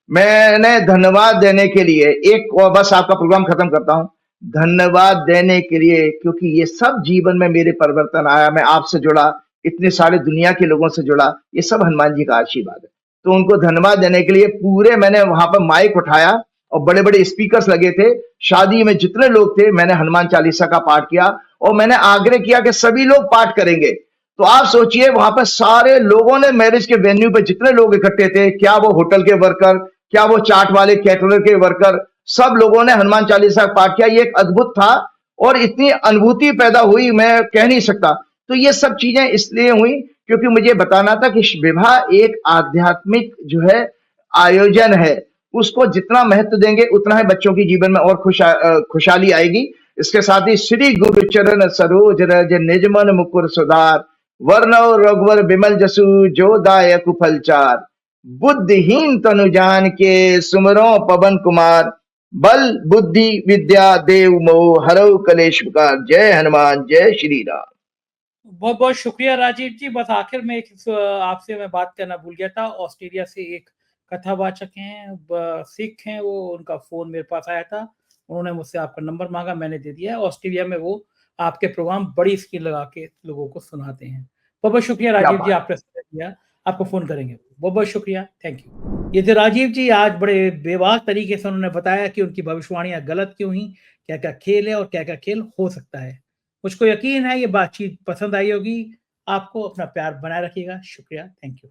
मैंने धन्यवाद देने के लिए एक और बस आपका प्रोग्राम खत्म करता हूं, धन्यवाद देने के लिए, क्योंकि ये सब जीवन में मेरे परिवर्तन आया, मैं आपसे जुड़ा, इतने सारे दुनिया के लोगों से जुड़ा, ये सब हनुमान जी का आशीर्वाद है। तो उनको धन्यवाद देने के लिए पूरे मैंने वहां पर माइक उठाया और बड़े बड़े स्पीकर्स लगे थे, शादी में जितने लोग थे, मैंने हनुमान चालीसा का पाठ किया और मैंने आग्रह किया कि सभी लोग पाठ करेंगे। तो आप सोचिए वहां पर सारे लोगों ने, मैरिज के वेन्यू पे जितने लोग इकट्ठे थे, क्या वो होटल के वर्कर, क्या वो चाट वाले, कैटरर के वर्कर, सब लोगों ने हनुमान चालीसा का पाठ किया। ये एक अद्भुत था और इतनी अनुभूति पैदा हुई, मैं कह नहीं सकता। तो ये सब चीजें इसलिए हुई क्योंकि मुझे बताना था कि विवाह एक आध्यात्मिक जो है आयोजन है, उसको जितना महत्व देंगे उतना ही बच्चों के जीवन में और खुशहाली आएगी। इसके साथ ही श्री गुरु चरण सरोज रज निज मन मुकुर सुधार, वर्णव रघुवर बिमल जसु जो दायक फलचार, बुद्धिहीन तनु जान के सुमरो पवन कुमार, बल बुद्धि विद्या देव मोह हरऊ कलेश विकार। जय हनुमान, जय श्री राम। बहुत बहुत शुक्रिया राजीव जी। बस आखिर में एक आपसे मैं बात करना भूल गया था, ऑस्ट्रेलिया से एक कथावाचक हैं, सिख हैं, वो उनका फोन मेरे पास आया था, उन्होंने मुझसे आपका नंबर मांगा, मैंने दे दिया है। ऑस्ट्रेलिया में वो आपके प्रोग्राम बड़ी स्क्रीन लगा के लोगों को सुनाते हैं। बहुत बहुत शुक्रिया राजीव जी, आपने समय दिया, आपको फोन करेंगे। बहुत बहुत शुक्रिया, थैंक यू। ये थे राजीव जी, आज बड़े बेबाक तरीके से उन्होंने बताया कि उनकी भविष्यवाणियां गलत क्यों हुई, क्या क्या खेल है और क्या क्या खेल हो सकता है। मुझको यकीन है ये बातचीत पसंद आई होगी आपको। अपना प्यार बनाए रखिएगा। शुक्रिया, थैंक यू।